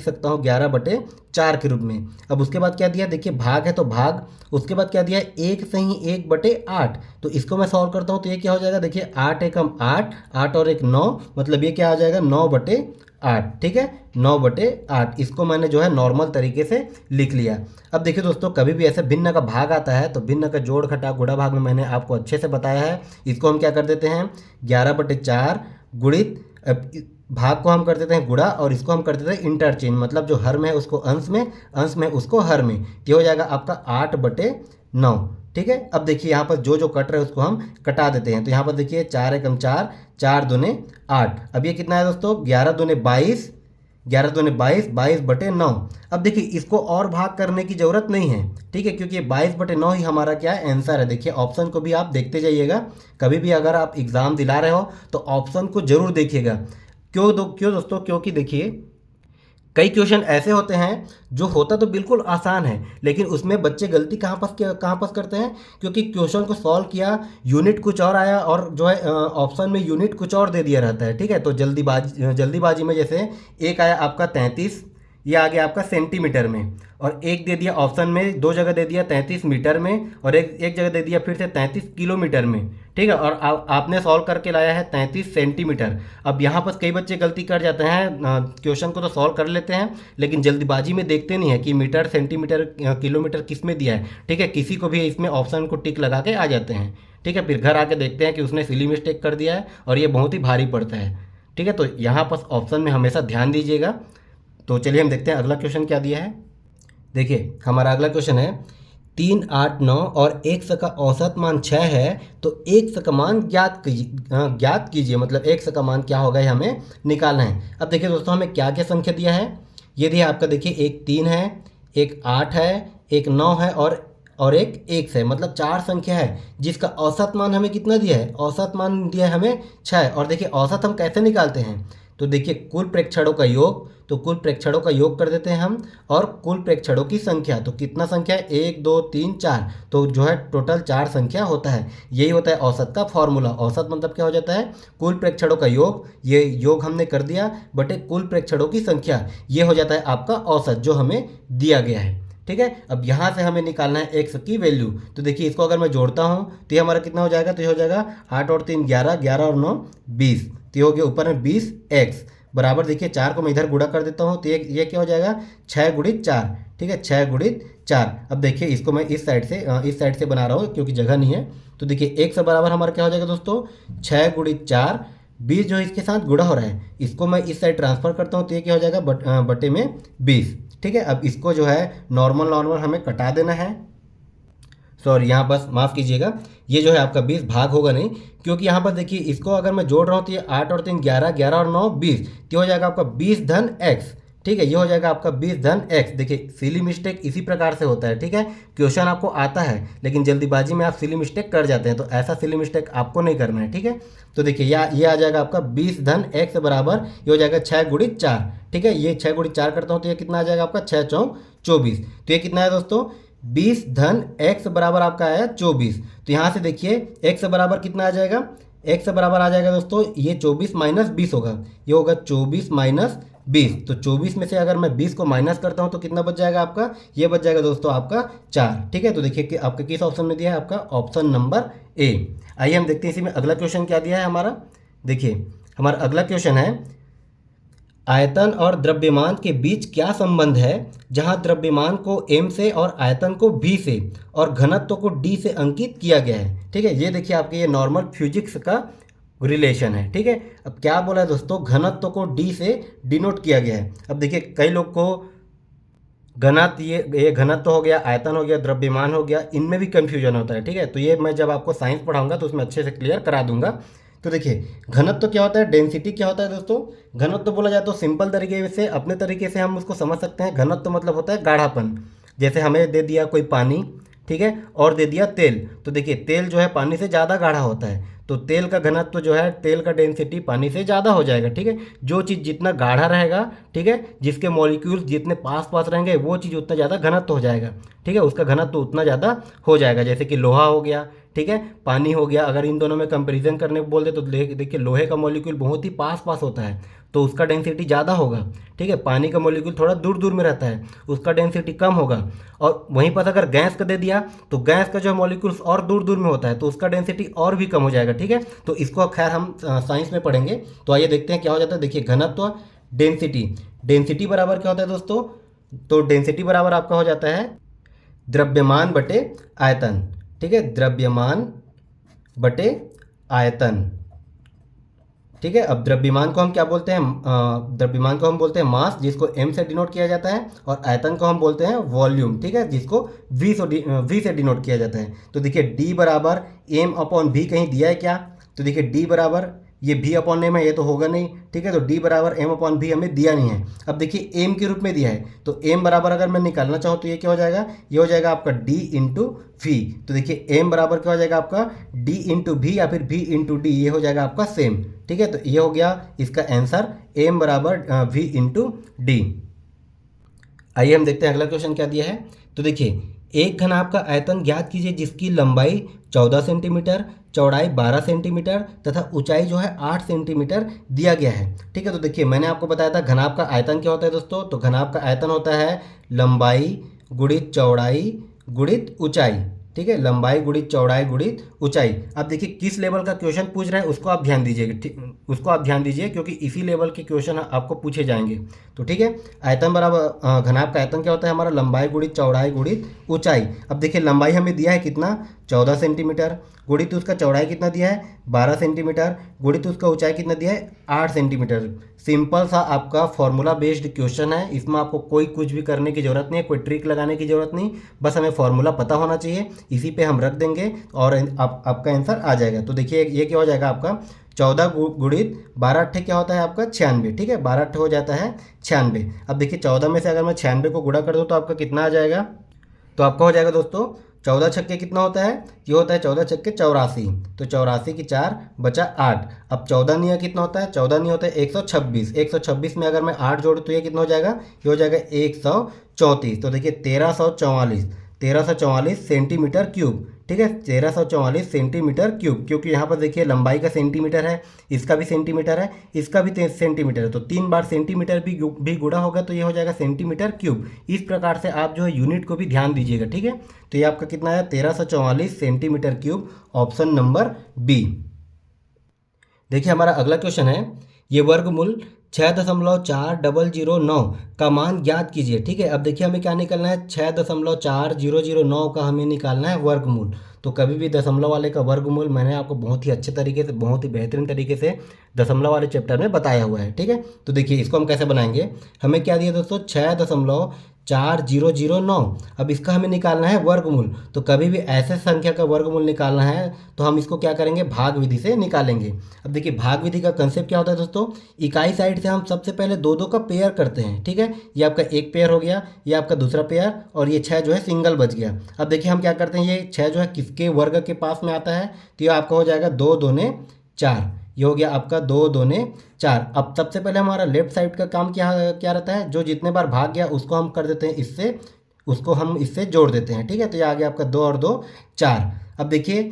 सकता हूँ 11/4 के रूप में। अब उसके बाद क्या दिया, देखिए भाग है तो भाग, उसके बाद क्या दिया है 1 सही 1/8, तो इसको मैं सॉल्व करता हूँ तो ये क्या हो जाएगा, देखिए 8 × 8, 8 और 1 9, मतलब ये क्या आ जाएगा 9/8, ठीक है। 9/8, इसको मैंने जो है नॉर्मल तरीके से लिख लिया। अब देखिए दोस्तों कभी भी ऐसे भिन्न का भाग आता है तो भिन्न का जोड़ घटा गुणा भाग में मैंने आपको अच्छे से बताया है। इसको हम क्या कर देते हैं 11/4 गुणित, भाग को हम कर देते हैं गुणा, और इसको हम कर देते हैं इंटरचेंज, मतलब जो हर में है उसको अंश में उसको हर में, ये हो जाएगा आपका 8/9, ठीक है। अब देखिए यहाँ पर जो कट रहा है उसको हम कटा देते हैं। तो यहाँ पर देखिए 4 × 4, 4 दूने 8, अब ये कितना है दोस्तों 11 दूने 22, 11 दूने 22, 22/9। अब देखिए इसको और भाग करने की ज़रूरत नहीं है, ठीक है, क्योंकि 22/9 ही हमारा क्या है आंसर है। देखिए ऑप्शन को भी आप देखते जाइएगा, कभी भी अगर आप एग्ज़ाम दिला रहे हो तो ऑप्शन को ज़रूर देखिएगा। क्यों दोस्तों, क्योंकि देखिए कई क्वेश्चन ऐसे होते हैं जो होता तो बिल्कुल आसान है, लेकिन उसमें बच्चे गलती कहाँ पास करते हैं, क्योंकि क्वेश्चन को सॉल्व किया यूनिट कुछ और आया, और जो है ऑप्शन में यूनिट कुछ और दे दिया रहता है, ठीक है। तो जल्दीबाजी में जैसे एक आया आपका 33, ये आ गया आपका सेंटीमीटर में, और एक दे दिया ऑप्शन में, दो जगह दे दिया 33 मीटर में, और एक जगह दे दिया फिर से 33 किलोमीटर में। ठीक है, और आपने सॉल्व करके लाया है 33 सेंटीमीटर। अब यहाँ पर कई बच्चे गलती कर जाते हैं, क्वेश्चन को तो सॉल्व कर लेते हैं लेकिन जल्दबाजी में देखते नहीं है कि मीटर सेंटीमीटर किलोमीटर किस में दिया है। ठीक है, किसी को भी इसमें ऑप्शन को टिक लगा के आ जाते हैं। ठीक है, फिर घर आके देखते हैं कि उसने सिली मिस्टेक कर दिया है और ये बहुत ही भारी पड़ता है। ठीक है, तो यहाँ पर ऑप्शन में हमेशा ध्यान दीजिएगा। तो चलिए हम देखते हैं अगला क्वेश्चन क्या दिया है। देखिए हमारा अगला क्वेश्चन है 3, 8, 9 और 100 का औसत मान 6 है, तो 100 का मान ज्ञात कीजिए। मतलब 100 का मान क्या होगा ये हमें निकालना है। अब देखिए दोस्तों हमें क्या क्या संख्या दिया है। ये दिया आपका, देखिए एक 3 है, एक 8 है, एक 9 है और एक 1 है, मतलब 4 संख्या है जिसका औसत मान हमें कितना दिया है। औसत मान दिया है हमें 6। और देखिए औसत हम कैसे निकालते हैं, तो देखिए कुल प्रेक्षणों का योग, तो कुल प्रेक्षणों का योग कर देते हैं हम, और कुल प्रेक्षणों की संख्या, तो कितना संख्या है 1 2 3 4, तो जो है टोटल 4 संख्या होता है। यही होता है औसत का फॉर्मूला। औसत मतलब क्या हो जाता है, कुल प्रेक्षणों का योग, ये योग हमने कर दिया बटे कुल प्रेक्षणों की संख्या, ये हो जाता है आपका औसत जो हमें दिया गया है। ठीक है, अब यहाँ से हमें निकालना है एक्स की वैल्यू। तो देखिए इसको अगर मैं जोड़ता हूँ तो ये हमारा कितना हो जाएगा, तो ये हो जाएगा 8 और 3 11, 11 और 9 20, तो ये हो गया ऊपर में 20 एक्स बराबर। देखिए 4 को मैं इधर गुणा कर देता हूँ तो ये क्या हो जाएगा 6 गुणित 4। ठीक है, 6 गुणित 4। अब देखिए इसको मैं इस साइड से बना रहा हूँ क्योंकि जगह नहीं है। तो देखिए एक्स बराबर हमारा क्या हो जाएगा दोस्तों 6 गुणित 4, 20 जो इसके साथ गुणा हो रहा है, इसको मैं इस साइड ट्रांसफर करता हूँ तो ये क्या हो जाएगा बटे में 20। ठीक है, अब इसको जो है नॉर्मल हमें कटा देना है। सॉरी, यहाँ बस माफ़ कीजिएगा, ये जो है आपका 20 भाग होगा नहीं, क्योंकि यहाँ पर देखिए इसको अगर मैं जोड़ रहा हूँ तो ये 8 और 3 11, 11 और 9 20, तो हो जाएगा आपका 20 धन एक्स। ठीक है, ये हो जाएगा आपका 20 धन एक्स। देखिए सिली मिस्टेक इसी प्रकार से होता है। ठीक है, क्वेश्चन आपको आता है लेकिन जल्दीबाजी में आप सिली मिस्टेक कर जाते हैं, तो ऐसा सिली मिस्टेक आपको नहीं करना है। ठीक है, तो देखिए ये आ जाएगा आपका 20 धन एक्स बराबर, ये हो जाएगा 6 गुणित 4। ठीक है, ये 6 गुणित 4 करता हूँ तो ये कितना आ जाएगा आपका 6 चौक 24। तो ये कितना है दोस्तों 20 धन एक्स बराबर आपका आया 24। तो यहाँ से देखिए एक्स बराबर कितना आ जाएगा, एक्स बराबर आ जाएगा दोस्तों ये 24 माइनस 20 होगा, ये होगा 24 माइनस 20। तो 24 में से अगर मैं 20 को माइनस करता हूँ तो कितना बच जाएगा आपका, ये बच जाएगा दोस्तों आपका 4। ठीक है, तो देखिए कि आपका किस ऑप्शन में दिया है, आपका ऑप्शन नंबर ए। आइए हम देखते हैं इसी में अगला क्वेश्चन क्या दिया है हमारा। देखिए हमारा अगला क्वेश्चन है आयतन और द्रव्यमान के बीच क्या संबंध है, जहां द्रव्यमान को m से और आयतन को v से और घनत्व को d से अंकित किया गया है। ठीक है, ये देखिए आपके ये नॉर्मल फिजिक्स का रिलेशन है। ठीक है, अब क्या बोला है दोस्तों, घनत्व को d से डिनोट किया गया है। अब देखिए कई लोग को घनत्व, ये घनत्व हो गया, आयतन हो गया, द्रव्यमान हो गया, इनमें भी कन्फ्यूजन होता है। ठीक है, तो ये मैं जब आपको साइंस पढ़ाऊंगा तो उसमें अच्छे से क्लियर करा दूंगा। तो देखिए घनत्व क्या होता है, डेंसिटी क्या होता है दोस्तों। घनत्व बोला जाए तो सिंपल तरीके से अपने तरीके से हम उसको समझ सकते हैं। घनत्व मतलब होता है गाढ़ापन। जैसे हमें दे दिया कोई पानी, ठीक है, और दे दिया तेल, तो देखिए तेल जो है पानी से ज़्यादा गाढ़ा होता है, तो तेल का घनत्व जो है, तेल का डेंसिटी पानी से ज़्यादा हो जाएगा। ठीक है, जो चीज़ जितना गाढ़ा रहेगा, ठीक है, जिसके मॉलिक्यूल्स जितने पास पास रहेंगे वो चीज़ उतना ज़्यादा घनत्व हो जाएगा। ठीक है, उसका घनत्व उतना ज़्यादा हो जाएगा। जैसे कि लोहा हो गया, ठीक है, पानी हो गया, अगर इन दोनों में कंपैरिजन करने को बोल दे तो देखिए लोहे का मॉलिक्यूल बहुत ही पास पास होता है तो उसका डेंसिटी ज़्यादा होगा। ठीक है, पानी का मॉलिक्यूल थोड़ा दूर दूर में रहता है, उसका डेंसिटी कम होगा। और वहीं पर अगर गैस का दे दिया तो गैस का जो मॉलिक्यूल्स और दूर दूर में होता है तो उसका डेंसिटी और भी कम हो जाएगा। ठीक है, तो इसको खैर हम साइंस में पढ़ेंगे। तो आइए देखते हैं क्या हो जाता है। देखिए घनत्व डेंसिटी बराबर क्या होता है दोस्तों, तो डेंसिटी बराबर आपका हो जाता है द्रव्यमान बटे आयतन। ठीक है, द्रव्यमान बटे आयतन। ठीक है, अब द्रव्यमान को हम क्या बोलते हैं, द्रव्यमान को हम बोलते हैं मास, जिसको m से डिनोट किया जाता है, और आयतन को हम बोलते हैं वॉल्यूम। ठीक है, जिसको v से डिनोट किया जाता है। तो देखिए d बराबर m अपॉन v कहीं दिया है क्या, तो देखिए d बराबर ये v अपॉन m है, ये तो होगा नहीं। ठीक है, तो d बराबर m अपॉन v हमें दिया नहीं है। अब देखिए m के रूप में दिया है, तो m बराबर अगर मैं निकालना चाहूँ तो ये क्या हो जाएगा, ये हो जाएगा आपका d इंटू v। तो देखिए m बराबर क्या हो जाएगा आपका d इंटू v या फिर v इंटू d, ये हो जाएगा आपका सेम। ठीक है, तो ये हो गया इसका आंसर m बराबर v इंटू d। आइए हम देखते हैं अगला क्वेश्चन क्या दिया है। तो देखिए एक घनाभ का आयतन ज्ञात कीजिए जिसकी लंबाई 14 सेंटीमीटर, चौड़ाई 12 सेंटीमीटर तथा ऊंचाई जो है 8 सेंटीमीटर दिया गया है। ठीक है, तो देखिए मैंने आपको बताया था घनाभ का आयतन क्या होता है दोस्तों। तो घनाभ का आयतन होता है लंबाई गुणित चौड़ाई गुणित ऊंचाई। ठीक है, लंबाई गुणित चौड़ाई गुणित ऊंचाई। अब देखिए किस लेवल का क्वेश्चन पूछ रहा है उसको आप ध्यान दीजिएगा। ठीक, उसको आप ध्यान दीजिए क्योंकि इसी लेवल के क्वेश्चन आपको पूछे जाएंगे। तो ठीक है, आयतन बराबर घनाभ का आयतन क्या होता है हमारा, लंबाई गुणित चौड़ाई गुणित ऊंचाई। अब देखिए लंबाई हमें दिया है कितना, 14 सेंटीमीटर, गुणित उसका चौड़ाई कितना दिया है 12 सेंटीमीटर, गुणित उसका ऊंचाई कितना दिया है 8 सेंटीमीटर। सिंपल सा आपका फॉर्मूला बेस्ड क्वेश्चन है, इसमें आपको कोई कुछ भी करने की जरूरत नहीं है, कोई ट्रिक लगाने की जरूरत नहीं, बस हमें फॉर्मूला पता होना चाहिए, इसी पे हम रख देंगे और आपका आंसर आ जाएगा। तो देखिए ये क्या हो जाएगा आपका 14 गुणित 12 अट्ठे क्या होता है आपका 96। ठीक है, 12 अट्ठे हो जाता है 96। अब देखिए 14 में से अगर मैं 96 को गुणा कर दूँ तो आपका कितना आ जाएगा, तो आपका हो जाएगा दोस्तों 14 छक्के कितना होता है, ये होता है 14 छक्के 84। तो 84 की 4 बचा 8। अब 14 निया कितना होता है, 14 नहीं होता है 126। 126 में अगर मैं 8 जोड़ूँ तो ये कितना हो जाएगा, ये हो जाएगा 134। तो देखिए 1344 सेंटीमीटर क्यूब। ठीक है, 1344 सेंटीमीटर क्यूब, क्योंकि यहाँ पर देखिए लंबाई का सेंटीमीटर है, इसका भी सेंटीमीटर है, इसका भी सेंटीमीटर है, तो 3 बार सेंटीमीटर भी गुणा होगा तो ये हो जाएगा सेंटीमीटर क्यूब। इस प्रकार से आप जो है यूनिट को भी ध्यान दीजिएगा। ठीक है, तो ये आपका कितना है 1344 centimetre cube, option number B. देखिए हमारा अगला क्वेश्चन है, ये वर्गमूल 6.4009 का मान ज्ञात कीजिए। ठीक है, अब देखिए हमें क्या निकालना है, 6.4009 का हमें निकालना है वर्गमूल। तो कभी भी दशमलव वाले का वर्गमूल मैंने आपको बहुत ही अच्छे तरीके से, बहुत ही बेहतरीन तरीके से दशमलव वाले चैप्टर में बताया हुआ है। ठीक है, तो देखिए इसको हम कैसे बनाएंगे, हमें क्या दिया दोस्तों 6.4009। अब इसका हमें निकालना है वर्गमूल। तो कभी भी ऐसे संख्या का वर्गमूल निकालना है तो हम इसको क्या करेंगे, भाग विधि से निकालेंगे। अब देखिए भाग विधि का कंसेप्ट क्या होता है दोस्तों, इकाई साइड से हम सबसे पहले दो दो का पेयर करते हैं। ठीक है, ये आपका एक पेयर हो गया, ये आपका दूसरा पेयर, और ये 6 जो है सिंगल बच गया। अब देखिए हम क्या करते हैं, ये 6 जो है किसके वर्ग के पास में आता है, तो ये आपका हो जाएगा 2 दूने 4। ये हो गया आपका 2 दूने 4। अब सबसे पहले हमारा लेफ्ट साइड का काम क्या क्या रहता है, जो जितने बार भाग गया उसको हम कर देते हैं इससे, उसको हम इससे जोड़ देते हैं। ठीक है, तो ये आ गया आपका 2 और 2 4। अब देखिए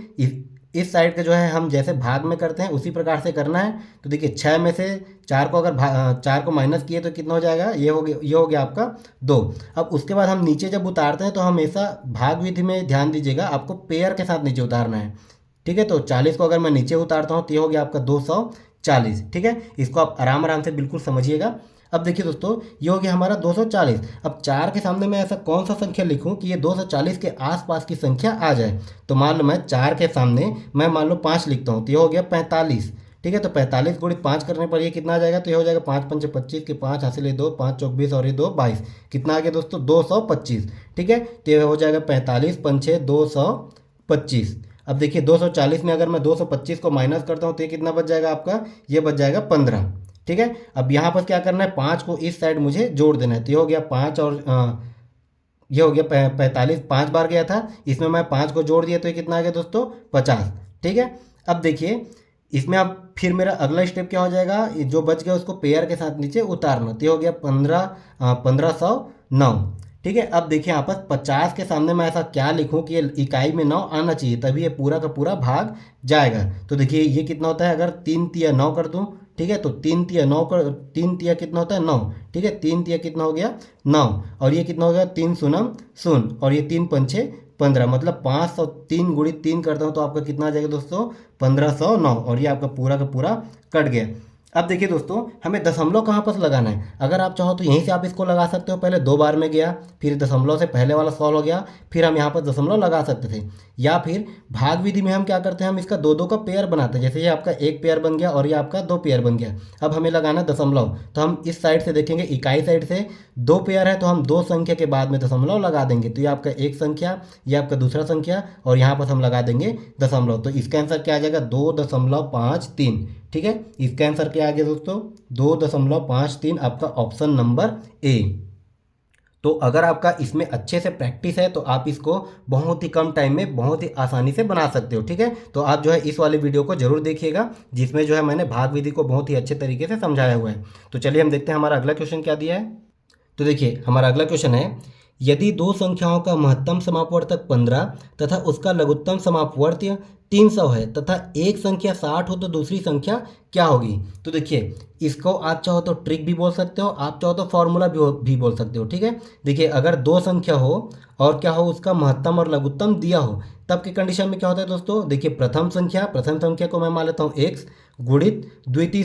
इस साइड का जो है हम जैसे भाग में करते हैं उसी प्रकार से करना है। तो देखिए 6 में से 4 को अगर 4 को माइनस किए तो कितना हो जाएगा, ये हो गया आपका 2। अब उसके बाद हम नीचे जब उतारते हैं तो हमेशा भाग विधि में ध्यान दीजिएगा, आपको पेयर के साथ नीचे उतारना है। ठीक है, तो 40 को अगर मैं नीचे उतारता हूँ तो ये हो गया आपका 240। ठीक है, इसको आप आराम आराम से बिल्कुल समझिएगा। अब देखिए दोस्तों ये हो गया हमारा 240। अब 4 के सामने मैं ऐसा कौन सा संख्या लिखूं कि ये 240 के आसपास की संख्या आ जाए। तो मान लो मैं 4 के सामने मैं मान लो 5 लिखता हूँ तो ये हो गया 45। ठीक है, तो 45 गुणित 5 करने पर ये कितना आ जाएगा, तो ये हो जाएगा 5 पंचे 25 के 5 हासिल 2 5 चौक 20 और ये 2 22। कितना आ गया दोस्तों 225। ठीक है, तो ये हो जाएगा 45 पंचे 225। अब देखिए 240 में अगर मैं 225 को माइनस करता हूँ तो ये कितना बच जाएगा आपका, ये बच जाएगा 15। ठीक है, अब यहाँ पर क्या करना है, 5 को इस साइड मुझे जोड़ देना है। तो ये हो गया 5 और ये हो गया 45, 5 बार गया था, इसमें मैं 5 को जोड़ दिया तो ये कितना आ गया दोस्तों 50। ठीक है, अब देखिए इसमें अब फिर मेरा अगला स्टेप क्या हो जाएगा, जो बच गया उसको पेयर के साथ नीचे उतारना। तो ये हो गया 1509। ठीक है, अब देखिए यहाँ पर 50 के सामने मैं ऐसा क्या लिखूं कि ये इकाई में 9 आना चाहिए, तभी ये पूरा का पूरा भाग जाएगा। तो देखिए ये कितना होता है, अगर 3 तिया 9 कर दूं, ठीक है, तो 3 तिया 9 कर, 3 तिया कितना होता है 9। ठीक है, 3 तिया कितना हो गया 9, और ये कितना हो गया 3 शून्य शून्य, और ये 3 पंचे 15, मतलब 503 गुणित 3 करता हूँ तो आपका कितना आ जाएगा दोस्तों 1509, और ये आपका पूरा का पूरा कट गया। अब देखिए दोस्तों हमें दशमलव कहाँ पर लगाना है, अगर आप चाहो तो यहीं से आप इसको लगा सकते हो। पहले 2 बार में गया, फिर दशमलव से पहले वाला सॉल्व हो गया, फिर हम यहाँ पर दशमलव लगा सकते थे। या फिर भाग विधि में हम क्या करते हैं, हम इसका 2 2 का पेयर बनाते हैं। जैसे ये आपका एक पेयर बन गया और ये आपका 2 पेयर बन गया। अब हमें लगाना है दशमलव, तो हम इस साइड से देखेंगे, इकाई साइड से 2 पेयर है तो हम 2 संख्या के बाद में दशमलव लगा देंगे। तो ये आपका एक संख्या, ये आपका दूसरा संख्या, और यहाँ पर हम लगा देंगे दशमलव। तो इसका आंसर क्या आ जाएगा 2.53। ठीक है, इसका आंसर क्या आ गया दोस्तों 2.53, आपका ऑप्शन नंबर ए। तो अगर आपका इसमें अच्छे से प्रैक्टिस है तो आप इसको बहुत ही कम टाइम में बहुत ही आसानी से बना सकते हो। ठीक है, तो आप जो है इस वाले वीडियो को जरूर देखिएगा, जिसमें जो है मैंने भाग विधि को बहुत ही अच्छे तरीके से समझाया हुआ है। तो चलिए हम देखते हैं हमारा अगला क्वेश्चन क्या दिया है। तो देखिए हमारा अगला क्वेश्चन है, यदि दो संख्याओं का महत्तम समापवर्तक 15 तथा उसका लघुत्तम समापवर्त्य 300 है तथा एक संख्या 60 हो तो दूसरी संख्या क्या होगी। तो देखिए इसको आप चाहो तो ट्रिक भी बोल सकते हो, आप चाहो तो फॉर्मूला भी बोल सकते हो। ठीक है, देखिए अगर दो संख्या हो और क्या हो उसका महत्तम और लघुत्तम दिया हो तब की कंडीशन में क्या होता है दोस्तों। देखिए प्रथम संख्या को मैं मान लेता हूँ x गुणित द्वितीय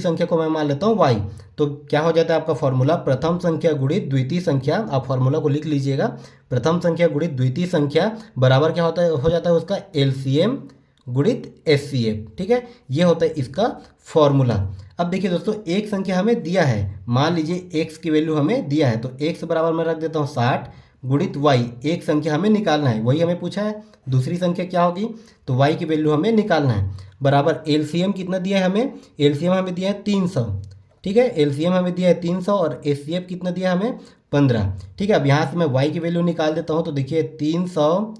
संख्या को मैं मान लेता हूँ y। तो क्या हो जाता है आपका फॉर्मूला, प्रथम संख्या गुणित द्वितीय संख्या, आप फॉर्मूला को लिख लीजिएगा, प्रथम संख्या गुणित द्वितीय संख्या बराबर क्या होता है, हो जाता है उसका एलसीएम गुणित एचसीएफ। ठीक है, ये होता है इसका फॉर्मूला। अब देखिए दोस्तों एक संख्या हमें दिया है, मान लीजिए x की वैल्यू हमें दिया है, तो x बराबर मैं रख देता हूँ 60 गुणित y, एक संख्या हमें निकालना है, वही हमें पूछा है, दूसरी संख्या क्या होगी, तो y की वैल्यू हमें निकालना है, बराबर एलसीएम कितना दिया है हमें, एलसीएम हमें दिया है 300। ठीक है, एलसीएम हमें दिया है 300 और एचसीएफ कितना दिया है हमें 15। ठीक है, अब यहाँ से मैं y की वैल्यू निकाल देता हूँ, तो देखिए 300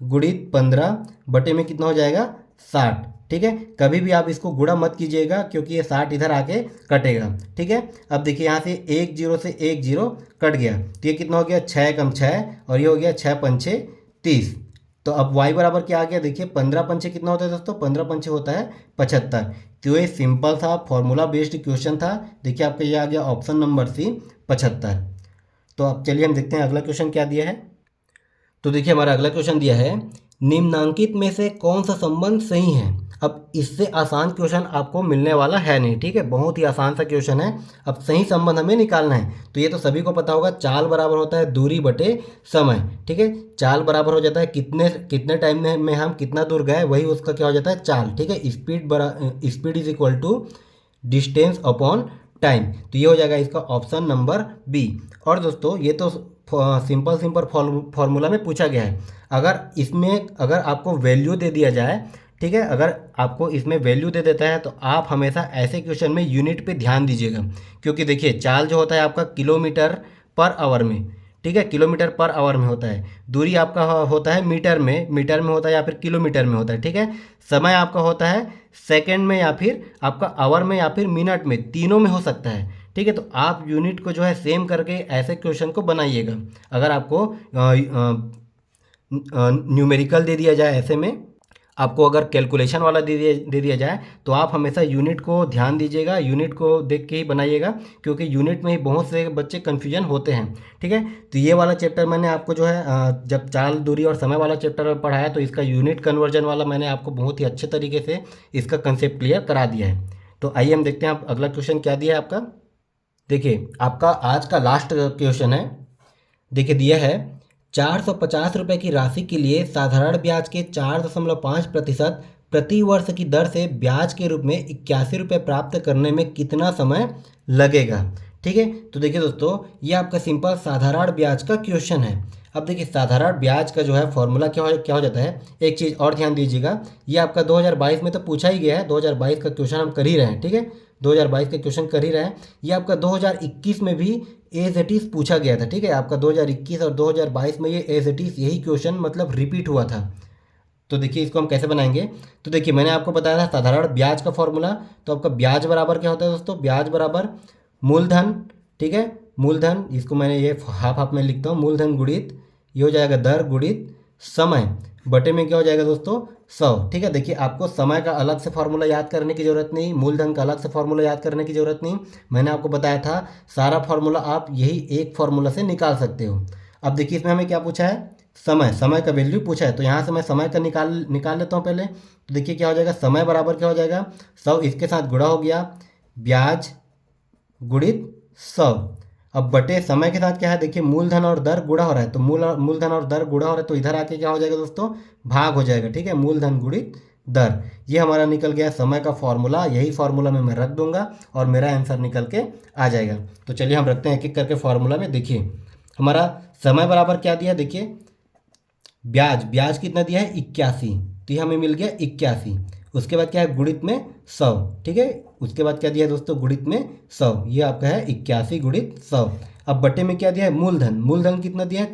गुणित 15 बटे में कितना हो जाएगा 60। ठीक है, कभी भी आप इसको गुणा मत कीजिएगा क्योंकि ये 60 इधर आके कटेगा। ठीक है, अब देखिए यहाँ से एक जीरो से एक जीरो कट गया, तो ये कितना हो गया 6 कम 6 और ये हो गया 6 पंचे 30। तो अब y बराबर क्या आ गया, देखिए 15 पंचे कितना होता है दोस्तों, 15 पंचे होता है 75। तो ये सिंपल था, फॉर्मूला बेस्ड क्वेश्चन था। देखिए आपका ये आ गया ऑप्शन नंबर सी 75। तो अब चलिए हम देखते हैं अगला क्वेश्चन क्या दिया है। तो देखिए हमारा अगला क्वेश्चन दिया है, निम्नांकित में से कौन सा संबंध सही है। अब इससे आसान क्वेश्चन आपको मिलने वाला है नहीं। ठीक है, बहुत ही आसान सा क्वेश्चन है। अब सही संबंध हमें निकालना है, तो ये तो सभी को पता होगा, चाल बराबर होता है दूरी बटे समय। ठीक है, चाल बराबर हो जाता है कितने टाइम में हम कितना दूर गए, वही उसका क्या हो जाता है चाल। ठीक है, speed is equal to distance upon time. तो ये हो जाएगा इसका ऑप्शन नंबर बी। और दोस्तों ये तो सिंपल फॉर्मूला में पूछा गया है। अगर आपको वैल्यू दे दिया जाए, ठीक है, अगर आपको इसमें वैल्यू दे देता है तो आप हमेशा ऐसे क्वेश्चन में यूनिट पे ध्यान दीजिएगा, क्योंकि देखिए चाल जो होता है आपका किलोमीटर पर आवर में, ठीक है, किलोमीटर पर आवर में होता है, दूरी आपका होता है मीटर में होता है या फिर किलोमीटर में होता है। ठीक है, समय आपका होता है सेकंड में या फिर आपका आवर में या फिर मिनट में, तीनों में हो सकता है। ठीक है, तो आप यूनिट को जो है सेम करके ऐसे क्वेश्चन को बनाइएगा। अगर आपको न्यूमेरिकल दे दिया जाए, ऐसे में आपको अगर कैलकुलेशन वाला दे दिया जाए तो आप हमेशा यूनिट को ध्यान दीजिएगा, यूनिट को देख के ही बनाइएगा, क्योंकि यूनिट में ही बहुत से बच्चे कन्फ्यूजन होते हैं। ठीक है, तो ये वाला चैप्टर मैंने आपको जो है जब चाल दूरी और समय वाला चैप्टर पढ़ाया तो इसका यूनिट कन्वर्जन वाला मैंने आपको बहुत ही अच्छे तरीके से इसका कंसेप्ट क्लियर करा दिया है। तो आइए हम देखते हैं आप अगला क्वेश्चन क्या दिया है आपका। देखिए आपका आज का लास्ट क्वेश्चन है। देखिए दिया है 450 रुपये की राशि के लिए साधारण ब्याज के 4.5% प्रति वर्ष की दर से ब्याज के रूप में 81 रुपये प्राप्त करने में कितना समय लगेगा। ठीक है, तो देखिए दोस्तों ये आपका सिंपल साधारण ब्याज का क्वेश्चन है। अब देखिए साधारण ब्याज का जो है फॉर्मूला क्या हो जाता है, एक चीज़ और ध्यान दीजिएगा, ये आपका 2022 में तो पूछा ही गया है, 2022 का क्वेश्चन हम कर ही रहे हैं। ठीक है, 2022 का क्वेश्चन कर ही रहे हैं। ये आपका 2021 में भी एज इट इज़ पूछा गया था। ठीक है, आपका 2021 और 2022 में ये एज इट इज़ यही क्वेश्चन मतलब रिपीट हुआ था। तो देखिए इसको हम कैसे बनाएंगे, तो देखिए मैंने आपको बताया था साधारण ब्याज का फॉर्मूला। तो आपका ब्याज बराबर क्या होता है दोस्तों, ब्याज बराबर मूलधन, ठीक है, मूलधन, इसको मैंने ये हाफ में लिखता हूँ, मूलधन गुणित ये हो जाएगा दर गुणित समय बटे में क्या हो जाएगा दोस्तों 100। ठीक है, देखिए आपको समय का अलग से फॉर्मूला याद करने की ज़रूरत नहीं, मूलधन का अलग से फॉर्मूला याद करने की ज़रूरत नहीं, मैंने आपको बताया था सारा फॉर्मूला आप यही एक फॉर्मूला से निकाल सकते हो। अब देखिए इसमें हमें क्या पूछा है, समय का वैल्यू पूछा है, तो यहाँ से मैं समय का निकाल लेता हूँ पहले। तो देखिए क्या हो जाएगा, समय बराबर क्या हो जाएगा 100, इसके साथ गुणा हो गया ब्याज गुणित 100, अब बटे समय के साथ क्या है, देखिए मूलधन और दर गुणा हो रहा है, तो मूलधन और दर गुणा हो रहा है, तो इधर आके क्या हो जाएगा दोस्तों भाग हो जाएगा। ठीक है, मूलधन गुणित दर, ये हमारा निकल गया समय का फॉर्मूला। यही फॉर्मूला में मैं रख दूंगा और मेरा आंसर निकल के आ जाएगा। तो चलिए हम रखते हैं एक एक करके फॉर्मूला में। देखिए हमारा समय बराबर क्या दिया, देखिए ब्याज कितना दिया है 81, तो ये हमें मिल गया 81। उसके बाद क्या है गुणित में 100, ठीक है, उसके बाद क्या दिया है दोस्तों गुणित में 100, ये आपका है 81 गुणित 100। अब बटे में क्या दिया है मूलधन कितना दिया है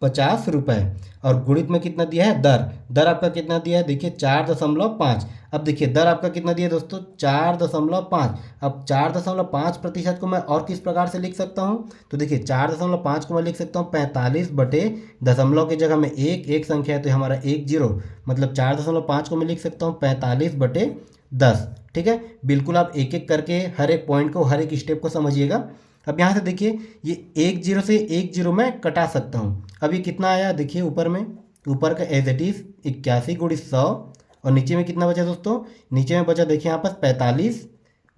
50 रुपये। और गुणित में कितना दिया है, दर। दर आपका कितना दिया है, देखिए 4.5। अब देखिए दर आपका कितना दिया है दोस्तों, 4.5। अब 4.5% को मैं और किस प्रकार से लिख सकता हूँ, तो देखिए 4.5 को मैं लिख सकता हूँ 45 बटे दशमलव की जगह में एक संख्या है तो हमारा 10, मतलब 4.5 को मैं लिख सकता हूँ 45/10। ठीक है, बिल्कुल आप एक एक करके हर एक पॉइंट को, हर एक स्टेप को समझिएगा। अब यहाँ से देखिए ये 10 से 10 मैं कटा सकता हूँ। अब ये कितना आया, देखिए ऊपर में, ऊपर का एज इट इज़ 81 गुणित 100, और नीचे में कितना बचा दोस्तों, नीचे में बचा देखिए यहाँ पर 45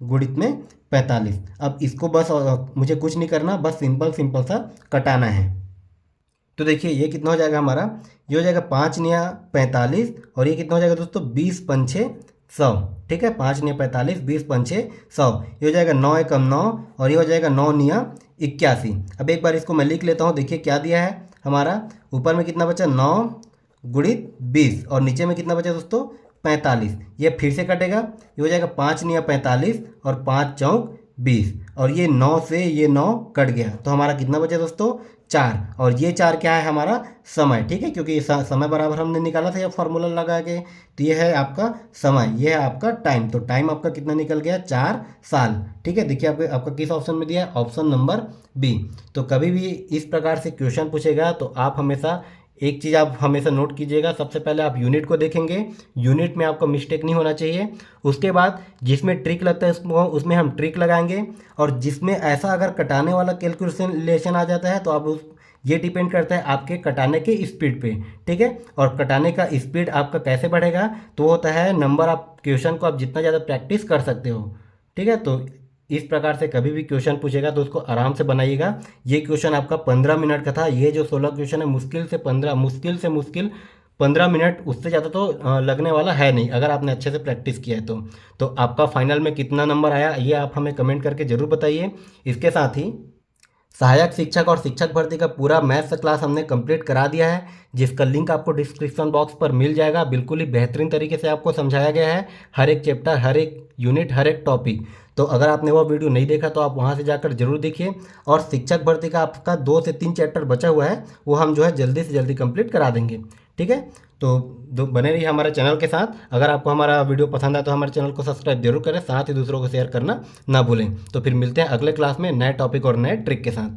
गुणित में 45। अब इसको बस मुझे कुछ नहीं करना, बस सिंपल सा कटाना है। तो देखिए ये कितना हो जाएगा हमारा, ये हो जाएगा 5×9 = 45, और ये कितना हो जाएगा दोस्तों, 20×5 = 100। ठीक है, 5×9 = 45, 20×5 = 100। ये हो जाएगा 9 × 9, और ये हो जाएगा 9×9 = 81। अब एक बार इसको मैं लिख लेता हूँ। देखिए क्या दिया है हमारा, ऊपर में कितना बचा 9 गुणित 20, और नीचे में कितना बचा दोस्तों 45। ये फिर से कटेगा, ये हो जाएगा 5×9 = 45, और 5×4 = 20, और ये 9 से ये 9 कट गया, तो हमारा कितना बचा दोस्तों 4। और ये 4 क्या है हमारा समय। ठीक है, क्योंकि समय बराबर हमने निकाला था ये फार्मूला लगा के, तो ये है आपका समय, ये है आपका टाइम। तो टाइम आपका कितना निकल गया, 4 साल। ठीक है, देखिए आपका किस ऑप्शन में दिया है, ऑप्शन नंबर बी। तो कभी भी इस प्रकार से क्वेश्चन पूछेगा तो आप हमेशा एक चीज़ आप हमेशा नोट कीजिएगा, सबसे पहले आप यूनिट को देखेंगे, यूनिट में आपका मिस्टेक नहीं होना चाहिए। उसके बाद जिसमें ट्रिक लगता है उसमें हम ट्रिक लगाएंगे, और जिसमें ऐसा अगर कटाने वाला कैलकुलेशन आ जाता है तो आप ये डिपेंड करता है आपके कटाने के स्पीड पे। ठीक है, और कटाने का स्पीड आपका कैसे बढ़ेगा, तो होता है नंबर ऑफ क्वेश्चन को आप जितना ज़्यादा प्रैक्टिस कर सकते हो। ठीक है, तो इस प्रकार से कभी भी क्वेश्चन पूछेगा तो उसको आराम से बनाइएगा। ये क्वेश्चन आपका 15 मिनट का था, ये जो 16 क्वेश्चन है मुश्किल से मुश्किल 15 मिनट, उससे ज़्यादा तो लगने वाला है नहीं, अगर आपने अच्छे से प्रैक्टिस किया है तो आपका फाइनल में कितना नंबर आया ये आप हमें कमेंट करके ज़रूर बताइए। इसके साथ ही सहायक शिक्षक और शिक्षक भर्ती का पूरा मैथ्स क्लास हमने कंप्लीट करा दिया है, जिसका लिंक आपको डिस्क्रिप्शन बॉक्स पर मिल जाएगा। बिल्कुल ही बेहतरीन तरीके से आपको समझाया गया है, हर एक चैप्टर, हर एक यूनिट, हर एक टॉपिक। तो अगर आपने वो वीडियो नहीं देखा तो आप वहाँ से जाकर जरूर देखिए। और शिक्षक भर्ती का आपका 2 से 3 चैप्टर बचा हुआ है, वो हम जो है जल्दी से जल्दी कंप्लीट करा देंगे। ठीक है, तो बने रहिए हमारे चैनल के साथ। अगर आपको हमारा वीडियो पसंद आए तो हमारे चैनल को सब्सक्राइब जरूर करें, साथ ही दूसरों को शेयर करना ना भूलें। तो फिर मिलते हैं अगले क्लास में नए टॉपिक और नए ट्रिक के साथ।